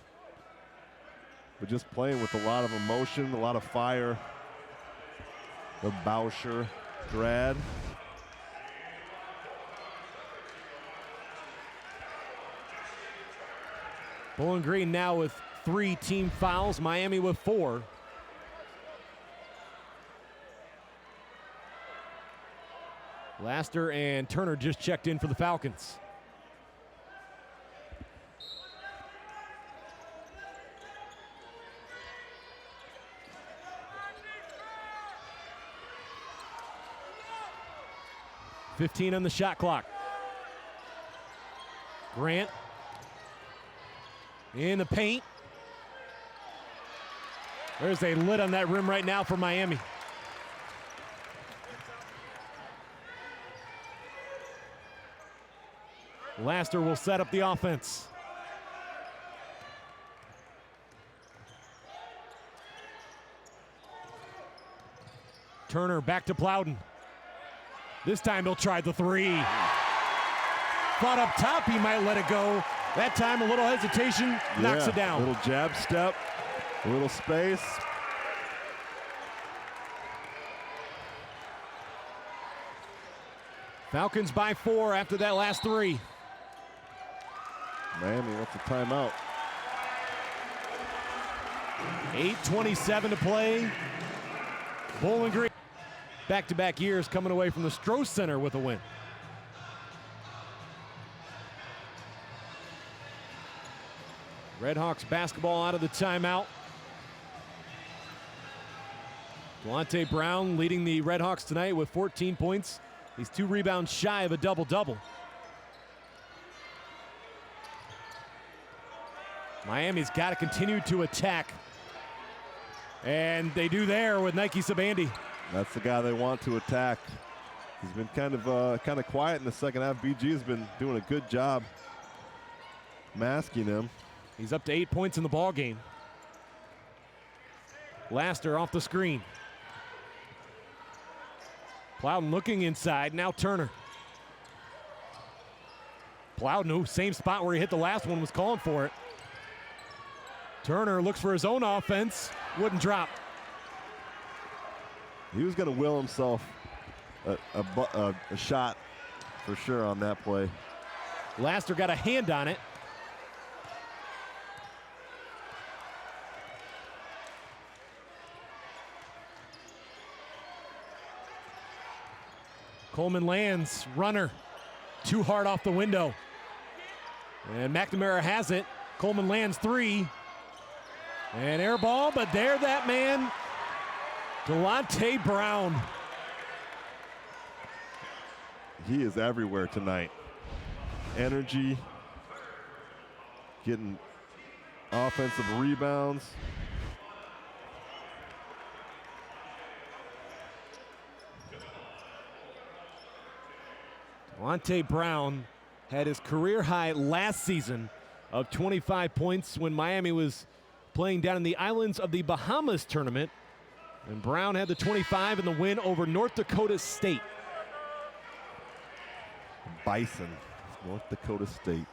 But just playing with a lot of emotion, a lot of fire. The Bauscher grad. Bowling Green now with 3 team fouls, Miami with 4. Laster and Turner just checked in for the Falcons. .15 on the shot clock. Grant in the paint. There's a lid on that rim right now for Miami. Laster will set up the offense. Turner back to Plowden. This time he'll try the 3. Thought up top he might let it go. That time a little hesitation, knocks it down. A little jab step, a little space. Falcons by 4 after that last 3. Miami wants a timeout. 8:27 to play. Bowling Green, back-to-back years coming away from the Stroh Center with a win. Redhawks basketball out of the timeout. Delonte Brown leading the Redhawks tonight with 14 points. He's 2 rebounds shy of a double-double. Miami's got to continue to attack. And they do there with Nike Sabandi. That's the guy they want to attack. He's been kind of quiet in the second half. BG has been doing a good job masking him. He's up to 8 points in the ball game. Laster off the screen. Plowden looking inside, now Turner. Plowden, same spot where he hit the last one, was calling for it. Turner looks for his own offense, wouldn't drop. He was going to will himself a shot for sure on that play. Laster got a hand on it. Coleman lands, runner, too hard off the window. And McNamara has it. Coleman lands 3. And air ball, but there that man, Delonte Brown. He is everywhere tonight. Energy, getting offensive rebounds. Delonte Brown had his career high last season of 25 points when Miami was playing down in the islands of the Bahamas tournament. And Brown had the 25 in the win over North Dakota State. Bison, North Dakota State.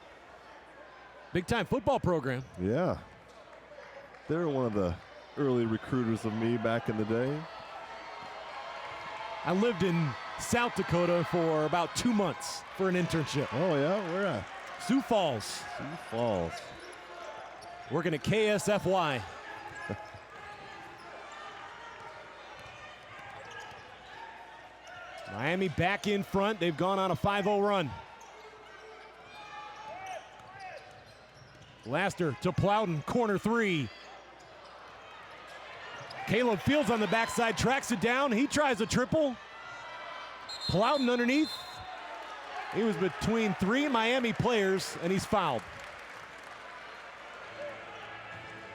Big time football program. Yeah. They were one of the early recruiters of me back in the day. I lived in South Dakota for about 2 months for an internship. Oh yeah, where at? Sioux Falls. Sioux Falls. Working at KSFY. Miami back in front. They've gone on a 5-0 run. Laster to Plowden, corner 3. Caleb Fields on the backside, tracks it down. He tries a triple. Plowden underneath. He was between 3 Miami players, and he's fouled.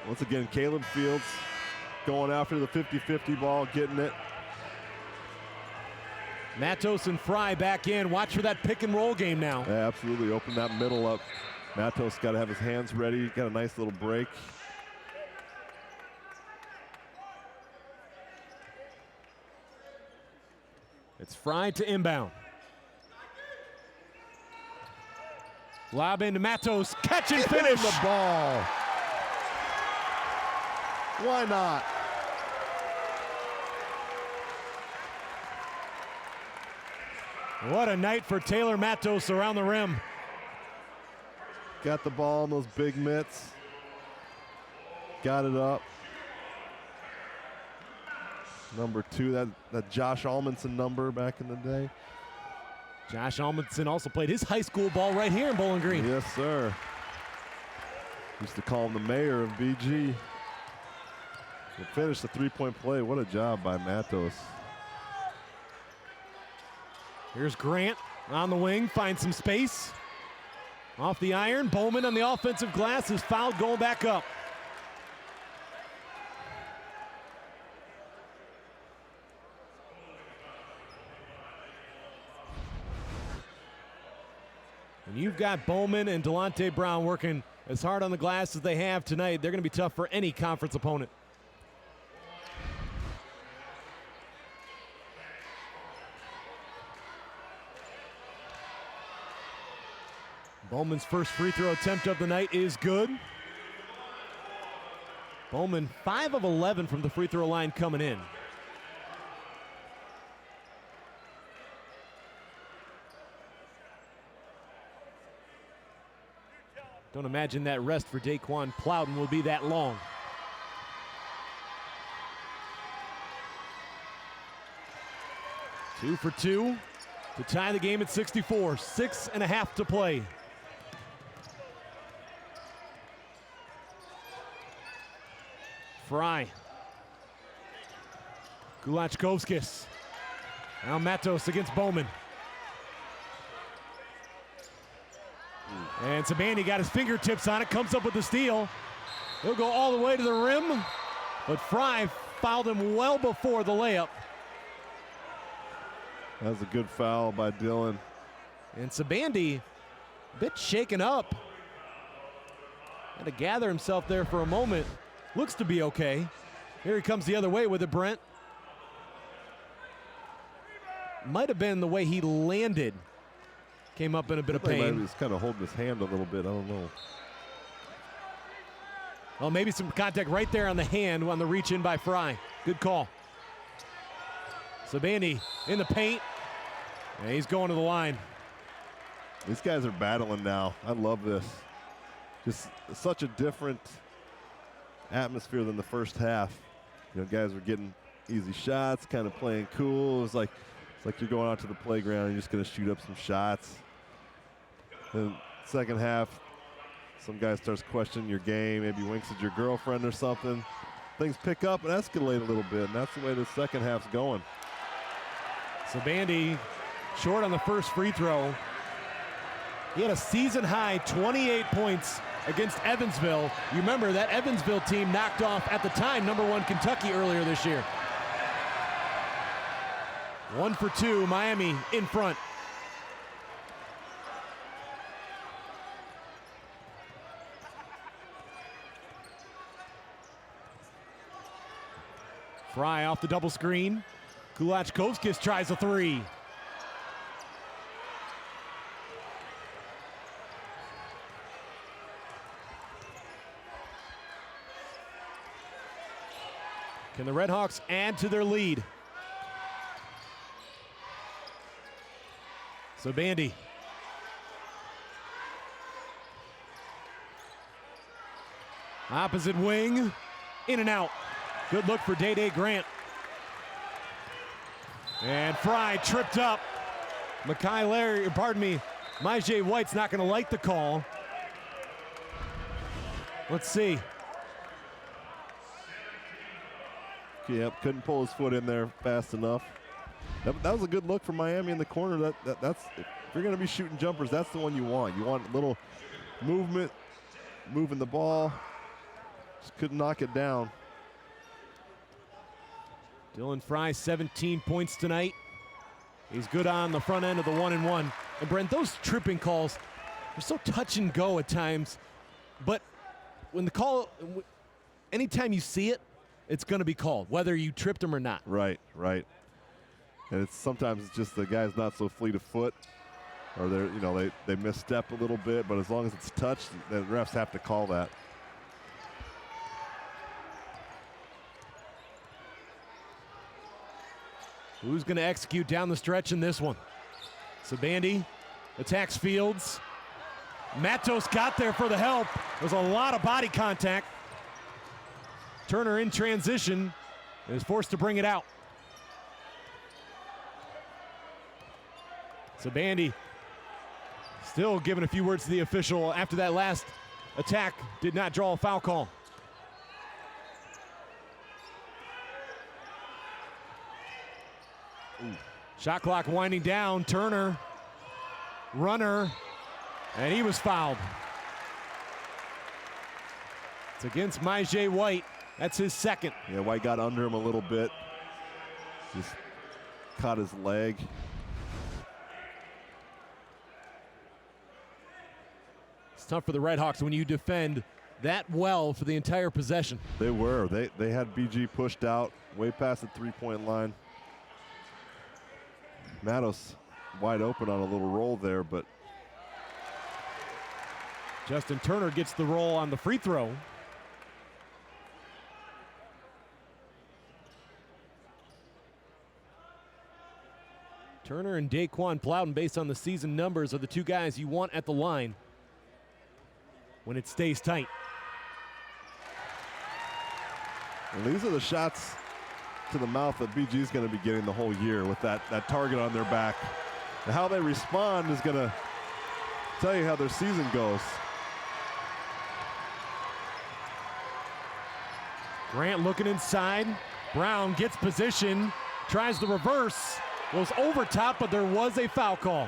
Once again, Caleb Fields going after the 50-50 ball, getting it. Mattos and Fry back in. Watch for that pick and roll game now. Yeah, absolutely. Open that middle up. Matto's got to have his hands ready. Got a nice little break. It's Fry to inbound. Lob into Mattos. Catch and finish. The ball. Why not? What a night for Tayler Mattos around the rim. Got the ball in those big mitts. Got it up. Number 2, that Josh Almondson number back in the day. Josh Almondson also played his high school ball right here in Bowling Green. Yes, sir. Used to call him the mayor of BG. To finish the 3-point play. What a job by Mattos. Here's Grant on the wing, finds some space. Off the iron, Bowman on the offensive glass is fouled going back up. And you've got Bowman and Delonte Brown working as hard on the glass as they have tonight. They're going to be tough for any conference opponent. Bowman's first free throw attempt of the night is good. Bowman 5 of 11 from the free throw line coming in. Don't imagine that rest for Daquan Plowden will be that long. Two for 2 to tie the game at 64. 6.5 to play. Fry. Gulachkovskis. Now Mattos against Bowman. And Sabandi got his fingertips on it, comes up with the steal. He'll go all the way to the rim, but Fry fouled him well before the layup. That was a good foul by Dylan. And Sabandi, a bit shaken up. Had to gather himself there for a moment. Looks to be okay. Here he comes the other way with it, Brent. Might have been the way he landed. Came up in a bit of pain. He was kind of holding his hand a little bit. I don't know. Well, maybe some contact right there on the hand on the reach in by Fry. Good call. Sabandi in the paint. And he's going to the line. These guys are battling now. I love this. Just such a different atmosphere than the first half. You know, guys were getting easy shots, kind of playing cool. It was like It's like you're going out to the playground and you're just going to shoot up some shots. Then second half, some guy starts questioning your game, maybe winks at your girlfriend or something. Things pick up and escalate a little bit, and that's the way the second half's going. So Bandy short on the first free throw. He had a season-high 28 points against Evansville. You remember that Evansville team knocked off, at the time, #1 Kentucky earlier this year. 1 for 2, Miami in front. Fry off the double screen. Kulachkovskis tries a three. Can the Redhawks add to their lead? So Bandy. Opposite wing, in and out. Good look for Day Grant. And Fry tripped up. Myjai White's not going to like the call. Let's see. Yep, couldn't pull his foot in there fast enough. That was a good look for Miami in the corner. That's if you're going to be shooting jumpers, that's the one you want. You want a little movement, moving the ball. Just couldn't knock it down. Dylan Fry, 17 points tonight. He's good on the front end of the 1-and-1. And Brent, those tripping calls are so touch and go at times. But when the call, anytime you see it, it's going to be called, whether you tripped him or not. Right. And sometimes it's just the guy's not so fleet of foot, or they misstep a little bit. But as long as it's touched, the refs have to call that. Who's going to execute down the stretch in this one? So Bandy attacks Fields. Matto's got there for the help. There's a lot of body contact. Turner in transition and is forced to bring it out. So Bandy still giving a few words to the official after that last attack. Did not draw a foul call. Ooh. Shot clock winding down. Turner, runner, and he was fouled. It's against Myjai White. That's his second. Yeah, White got under him a little bit. Just caught his leg. It's tough for the Redhawks when you defend that well for the entire possession. They were. They had BG pushed out way past the three-point line. Matto's wide open on a little roll there, but Justin Turner gets the roll on the free throw. Turner and Daquan Plowden, based on the season numbers, are the two guys you want at the line when it stays tight. And these are the shots to the mouth that BG is going to be getting the whole year with that target on their back. And how they respond is going to tell you how their season goes. Grant looking inside. Brown gets position, tries the reverse, goes over top, but there was a foul call.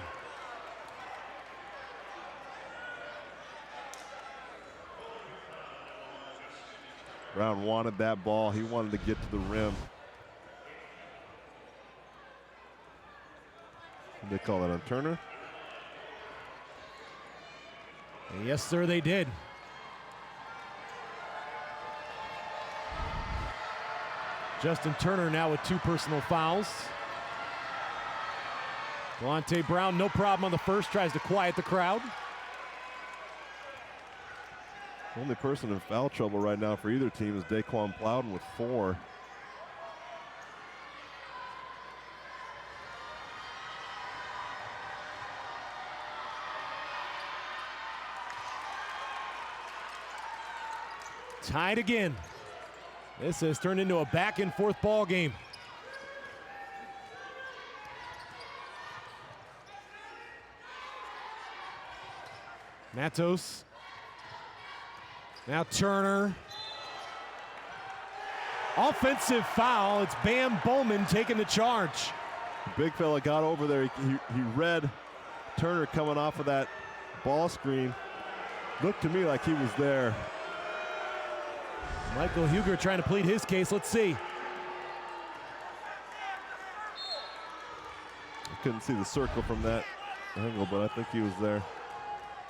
Brown wanted that ball. He wanted to get to the rim. They call that on Turner. And yes, sir, they did. Justin Turner now with 2 personal fouls. Delonte Brown, no problem on the first, tries to quiet the crowd. Only person in foul trouble right now for either team is Daquan Plowden with 4. Tied again. This has turned into a back and forth ball game. Mattos. Now Turner. Offensive foul. It's Bam Bowman taking the charge. The big fella got over there. He read Turner coming off of that ball screen. Looked to me like he was there. Michael Huger trying to plead his case. Let's see. I couldn't see the circle from that angle, but I think he was there.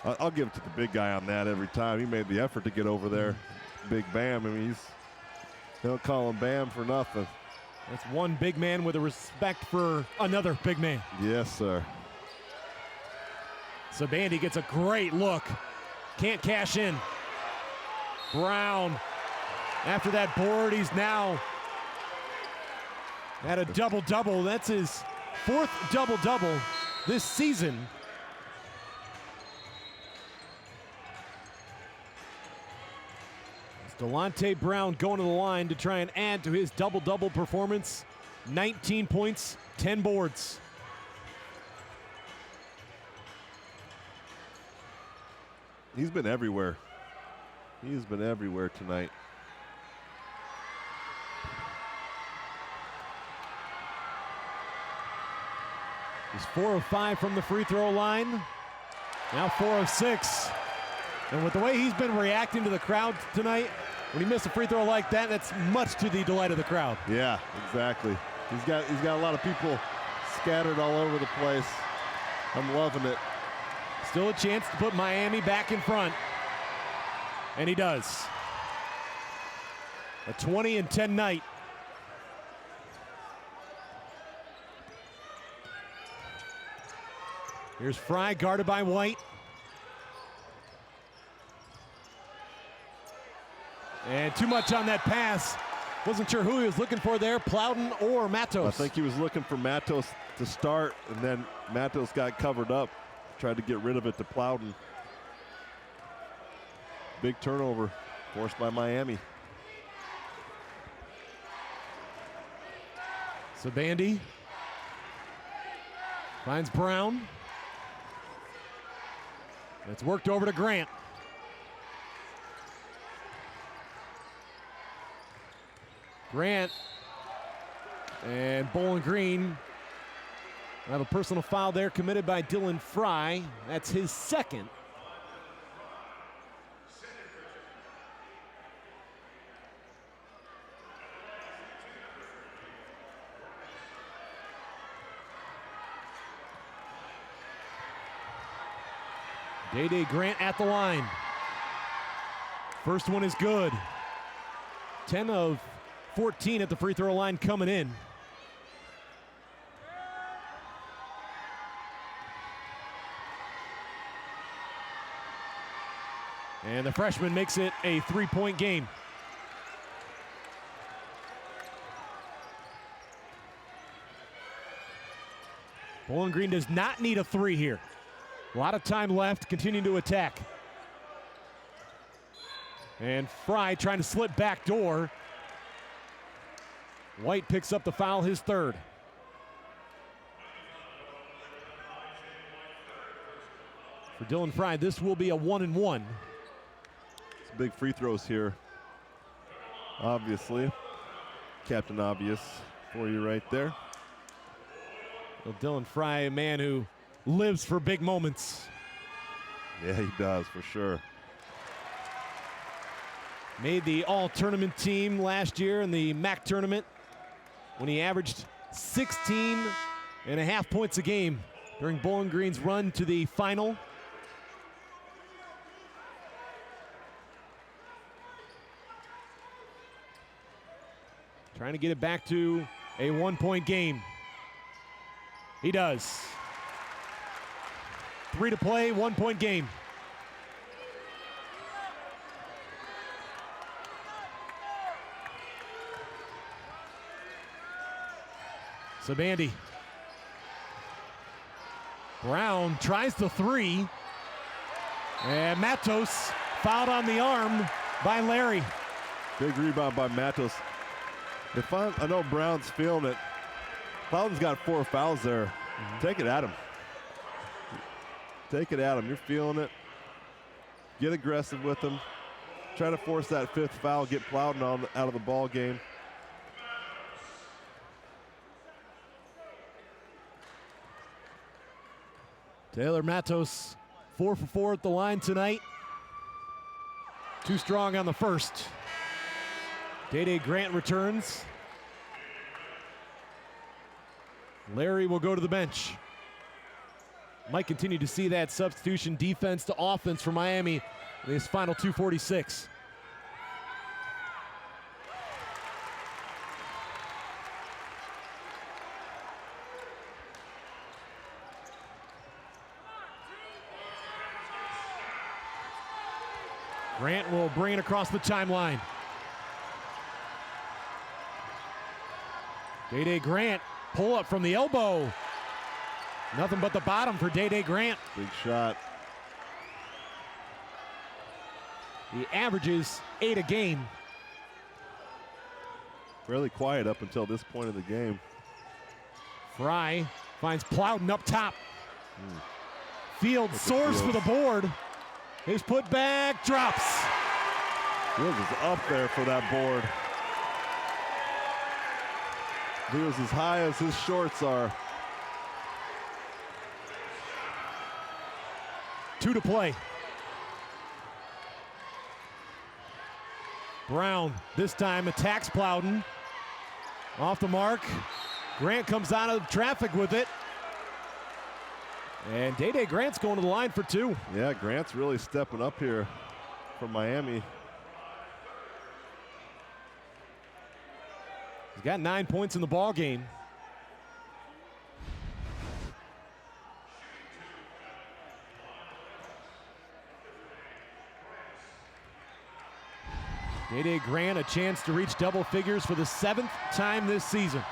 I'll give it to the big guy on that every time. He made the effort to get over there. Big Bam. I mean, they don't call him Bam for nothing. That's one big man with a respect for another big man. Yes, sir. So Bandy gets a great look. Can't cash in. Brown, after that board, he's now at a double-double. That's his 4th double-double this season. It's Delonte Brown going to the line to try and add to his double-double performance. 19 points, 10 boards. He's been everywhere. He's been everywhere tonight. He's 4 of 5 from the free throw line. Now 4 of 6. And with the way he's been reacting to the crowd tonight, when he missed a free throw like that, that's much to the delight of the crowd. Yeah, exactly. He's got a lot of people scattered all over the place. I'm loving it. Still a chance to put Miami back in front. And he does. A 20-10 night. Here's Fry guarded by White. And too much on that pass. Wasn't sure who he was looking for there, Plowden or Mattos. I think he was looking for Mattos to start, and then Mattos got covered up. Tried to get rid of it to Plowden. Big turnover forced by Miami. So Bandy finds Brown. It's worked over to Grant. Grant and Bowling Green have a personal foul there committed by Dylan Fry. That's his 2nd. Day Grant at the line. First one is good. 10 of 14 at the free throw line coming in. And the freshman makes it a 3-point game. Bowling Green does not need a 3 here. A lot of time left, continuing to attack. And Fry trying to slip back door. White picks up the foul, his 3rd. For Dylan Fry, this will be a 1-and-1. Some big free throws here. Obviously. Captain Obvious for you right there. Well, Dylan Fry, a man who lives for big moments. Yeah, he does, for sure. Made the all-tournament team last year in the MAC tournament when he averaged 16.5 points a game during Bowling Green's run to the final. Trying to get it back to a 1-point game. He does. 3 to play, 1-point game. So Bandy. Brown tries the 3. And Mattos fouled on the arm by Larry. Big rebound by Mattos. I know Brown's feeling it. Plowden's got 4 fouls there. Take it at him. Take it at him. You're feeling it. get aggressive with them, try to force that fifth foul, get Plowden out of the ball game. Tayler Mattos, 4 for 4 at the line tonight. Too strong on the first. Day Grant returns. Larry will go to the bench. Might continue to see that substitution defense to offense for Miami in this final 2:46. Grant will bring it across the timeline. Day Grant, pull up from the elbow. Nothing but the bottom for Day Grant. Big shot. He averages 8 a game. Fairly quiet up until this point of the game. Fry finds Plowden up top. Fields soars for the board. His putback drops. Fields is up there for that board. He was as high as his shorts are. 2 to play. Brown this time attacks Plowden. Off the mark. Grant comes out of traffic with it. And Day Grant's going to the line for 2. Yeah, Grant's really stepping up here from Miami. He's got 9 points in the ball game. Day Grant a chance to reach double figures for the 7th time this season.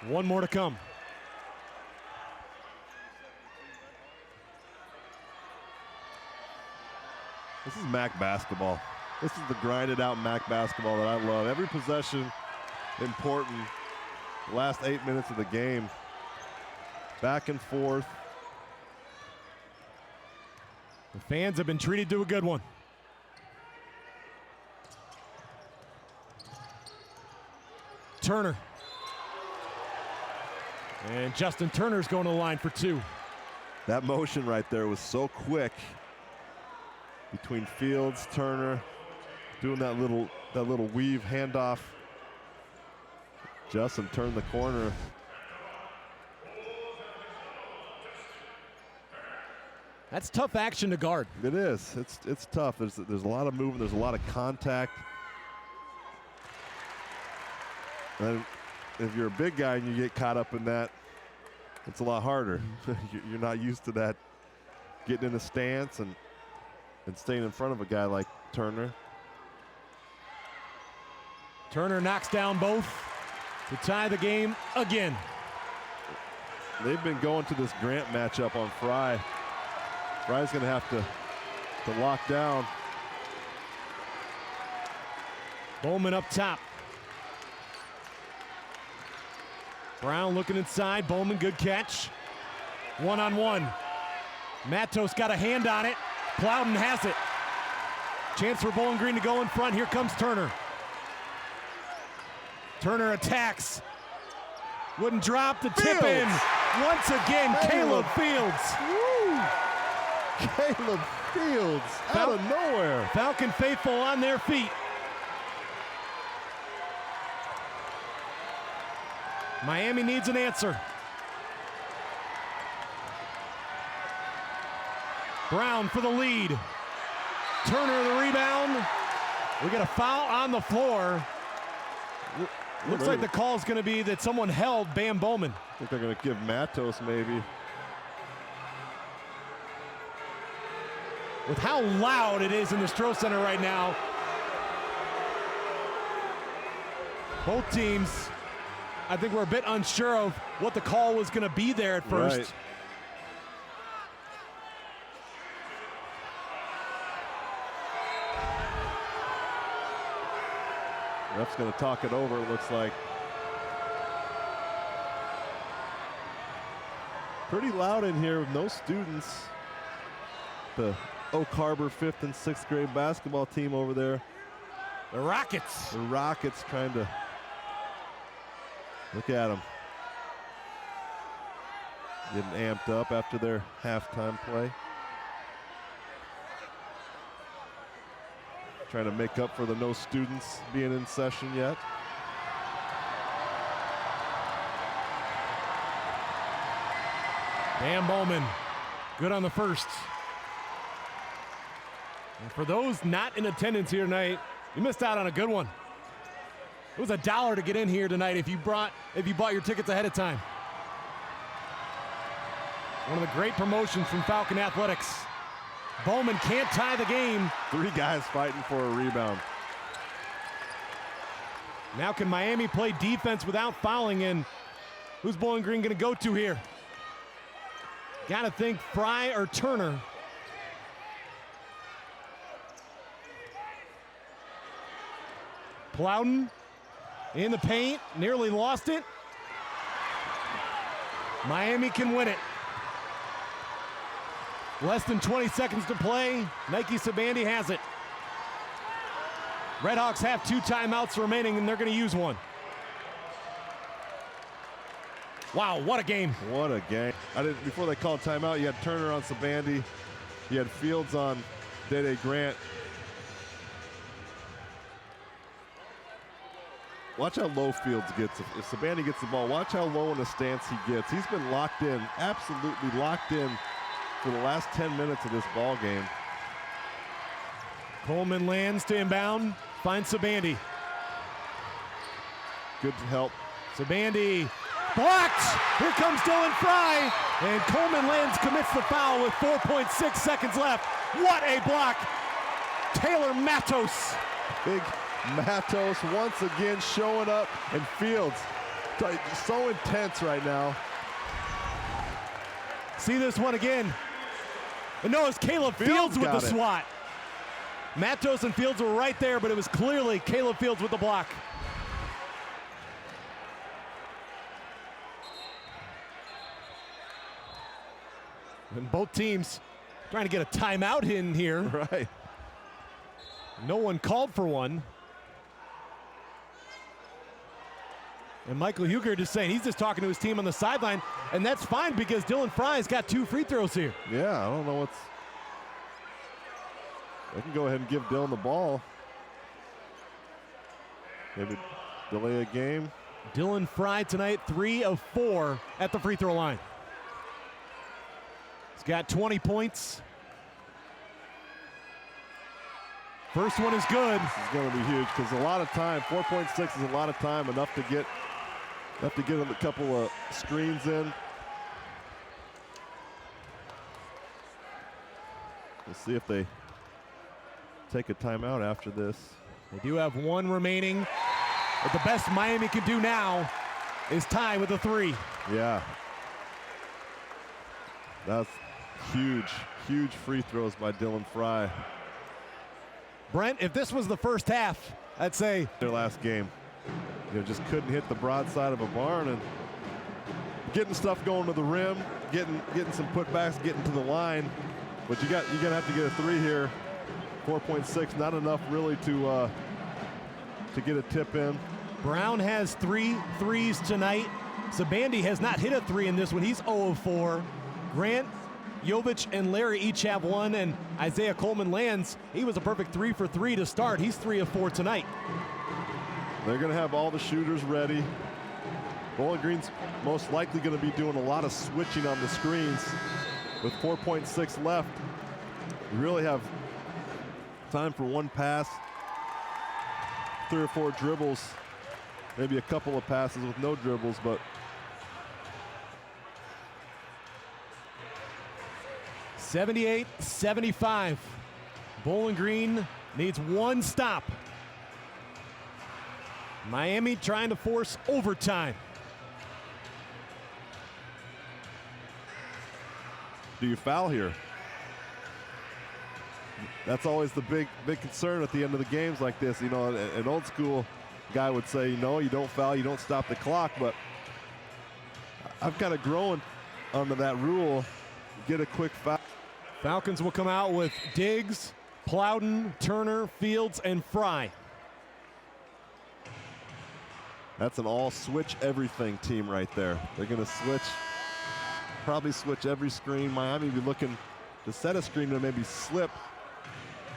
One more to come. This is MAC basketball. This is the grinded out MAC basketball that I love. Every possession important. The last 8 minutes of the game. Back and forth. The fans have been treated to a good one. Turner. And Justin Turner's going to the line for 2. That motion right there was so quick between Fields, Turner, doing that little weave handoff. Justin turned the corner. That's tough action to guard. It is. It's tough. There's a lot of movement. There's a lot of contact. And if you're a big guy and you get caught up in that, it's a lot harder. You're not used to that, getting in a stance and staying in front of a guy like Turner. Turner knocks down both to tie the game again. They've been going to this Grant matchup on Fry. Fry's going to have to lock down. Bowman up top. Brown looking inside. Bowman, good catch. One-on-one. Matto's got a hand on it. Plowden has it. Chance for Bowling Green to go in front. Here comes Turner. Turner attacks. Wouldn't drop the tip in. Once again, Caleb Fields. Woo! Caleb Fields out of nowhere. Falcon faithful on their feet. Miami needs an answer. Brown for the lead. Turner the rebound. We got a foul on the floor. Looks like the call is going to be that someone held Bam Bowman. I think they're going to give Mattos maybe. With how loud it is in the Stroh Center right now, both teams, I think, were a bit unsure of what the call was going to be there at first. Right. Ref's going to talk it over, it looks like. Pretty loud in here with no students. The Oak Harbor 5th and 6th grade basketball team over there. The Rockets. The Rockets trying to look at them. Getting amped up after their halftime play. Trying to make up for the no students being in session yet. Dan Bowman, good on the first. And for those not in attendance here tonight, you missed out on a good one. It was $1 to get in here tonight if you bought your tickets ahead of time. One of the great promotions from Falcon Athletics. Bowman can't tie the game. 3 guys fighting for a rebound. Now can Miami play defense without fouling, and who's Bowling Green gonna go to here? Gotta think Fry or Turner. Plowden in the paint, nearly lost it. Miami can win it. Less than 20 seconds to play. Nike Sabandi has it. Redhawks have 2 timeouts remaining, and they're going to use one. Wow, what a game. What a game. Before they called timeout, you had Turner on Sabandi. You had Fields on Dede Grant. Watch how low Fields gets. If Sabandi gets the ball, watch how low in the stance he gets. He's been locked in, absolutely locked in for the last 10 minutes of this ball game. Coleman lands to inbound, finds Sabandi. Good help. Sabandi blocked. Here comes Dylan Fry, and Coleman lands, commits the foul with 4.6 seconds left. What a block. Tayler Mattos. Big Mattos once again showing up, and Fields so intense right now. See this one again. And no, it's Caleb Fields with the swat. Mattos and Fields were right there, but it was clearly Caleb Fields with the block. And both teams trying to get a timeout in here. Right. No one called for one. And Michael Huger just saying he's just talking to his team on the sideline, and that's fine because Dylan Fry's got 2 free throws here. Yeah, I don't know what's... They can go ahead and give Dylan the ball. Maybe delay a game. Dylan Fry tonight, 3 of 4 at the free throw line. He's got 20 points. First one is good. This is going to be huge because a lot of time, 4.6 is a lot of time, enough to get a couple of screens in. We'll see if they take a timeout after this. They do have 1 remaining, but the best Miami can do now is tie with a 3. Yeah. That's huge, huge free throws by Dylan Fry. Brent, if this was the first half, I'd say their last game. Just couldn't hit the broadside of a barn, and getting stuff going to the rim, getting some putbacks, getting to the line. But you're gonna have to get a 3 here. 4.6, not enough really to get a tip in. Brown has 3 threes tonight. Sabandi has not hit a 3 in this one. He's 0 of 4. Grant, Jovic, and Larry each have 1, and Isaiah Coleman lands. He was a perfect 3 for 3 to start. He's 3 of 4 tonight. They're going to have all the shooters ready. Bowling Green's most likely going to be doing a lot of switching on the screens. With 4.6 left, you really have time for 1 pass, 3 or 4 dribbles, maybe a couple of passes with no dribbles, but 78-75. Bowling Green needs 1 stop. Miami trying to force overtime. Do you foul here? That's always the big concern at the end of the games like this. An old school guy would say, no, you don't foul, you don't stop the clock, but I've kind of grown under that rule, get a quick foul. Falcons will come out with Diggs, Plowden, Turner, Fields, and Fry. That's an all switch everything team right there. They're going to switch, probably switch every screen. Miami be looking to set a screen to maybe slip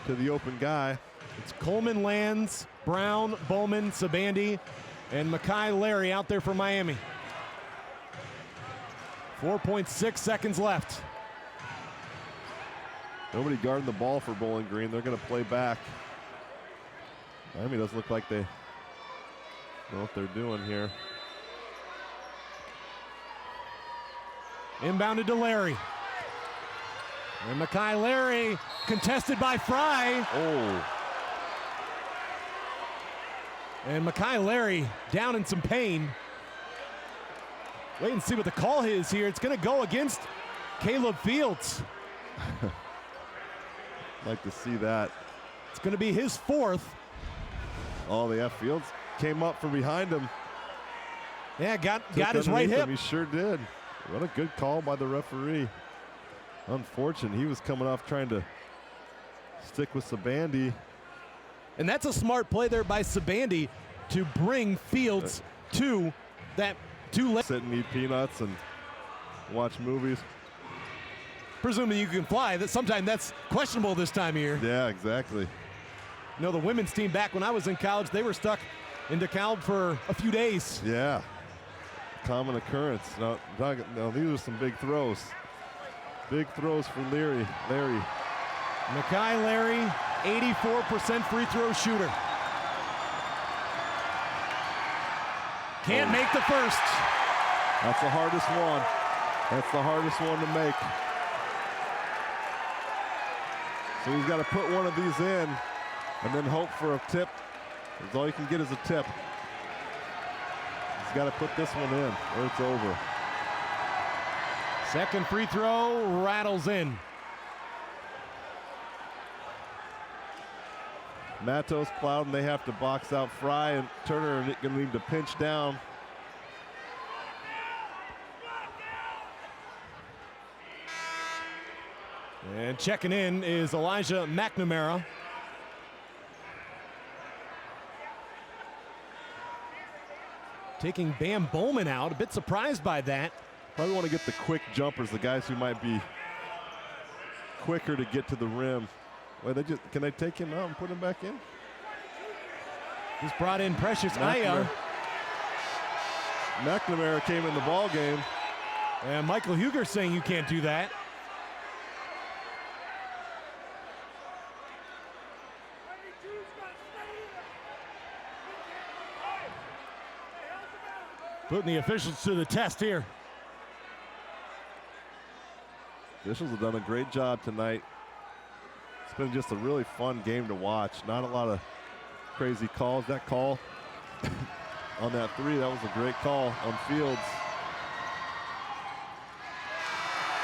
to the open guy. It's Coleman, Lands, Brown, Bowman, Sabandi, and Mekhi Larry out there for Miami. 4.6 seconds left. Nobody guarding the ball for Bowling Green. They're going to play back. Miami doesn't look like they know what they're doing here. Inbounded to Larry. And Mekhi Larry contested by Fry. Oh. And Mekhi Larry down in some pain. Wait and see what the call is here. It's going to go against Caleb Fields. Like to see that. It's going to be his fourth. Oh, the Fields came up from behind him. Yeah, got his right hip. He sure did. What a good call by the referee. Unfortunate, he was coming off trying to stick with Sabandi. And that's a smart play there by Sabandi to bring Fields to that Sit and eat peanuts and watch movies. Presuming you can fly. Sometimes that's questionable this time of year. Yeah, exactly. You know, the women's team back when I was in college, they were stuck in DeKalb for a few days. Yeah, common occurrence. Now these are some big throws. Big throws for Larry. Mekhi Larry, 84% free throw shooter. Can't make the first. That's the hardest one. That's the hardest one to make. So he's got to put one of these in and then hope for a tip. That's all you can get is a tip. He's got to put this one in or it's over. Second free throw rattles in. Matto's Plowden, they have to box out Fry, and Turner are going to need to pinch down. And checking in is Elijah McNamara. Taking Bam Bowman out, a bit surprised by that. Probably want to get the quick jumpers, the guys who might be quicker to get to the rim. Wait, can they take him out and put him back in? He's brought in Precious Aya. McNamara came in the ball game. And Michael Huger saying you can't do that. Putting the officials to the test here. Officials have done a great job tonight. It's been just a really fun game to watch. Not a lot of crazy calls. That call on that three, that was a great call on Fields.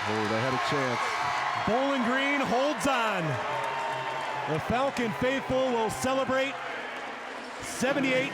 Oh, they had a chance. Bowling Green holds on. The Falcon faithful will celebrate 78.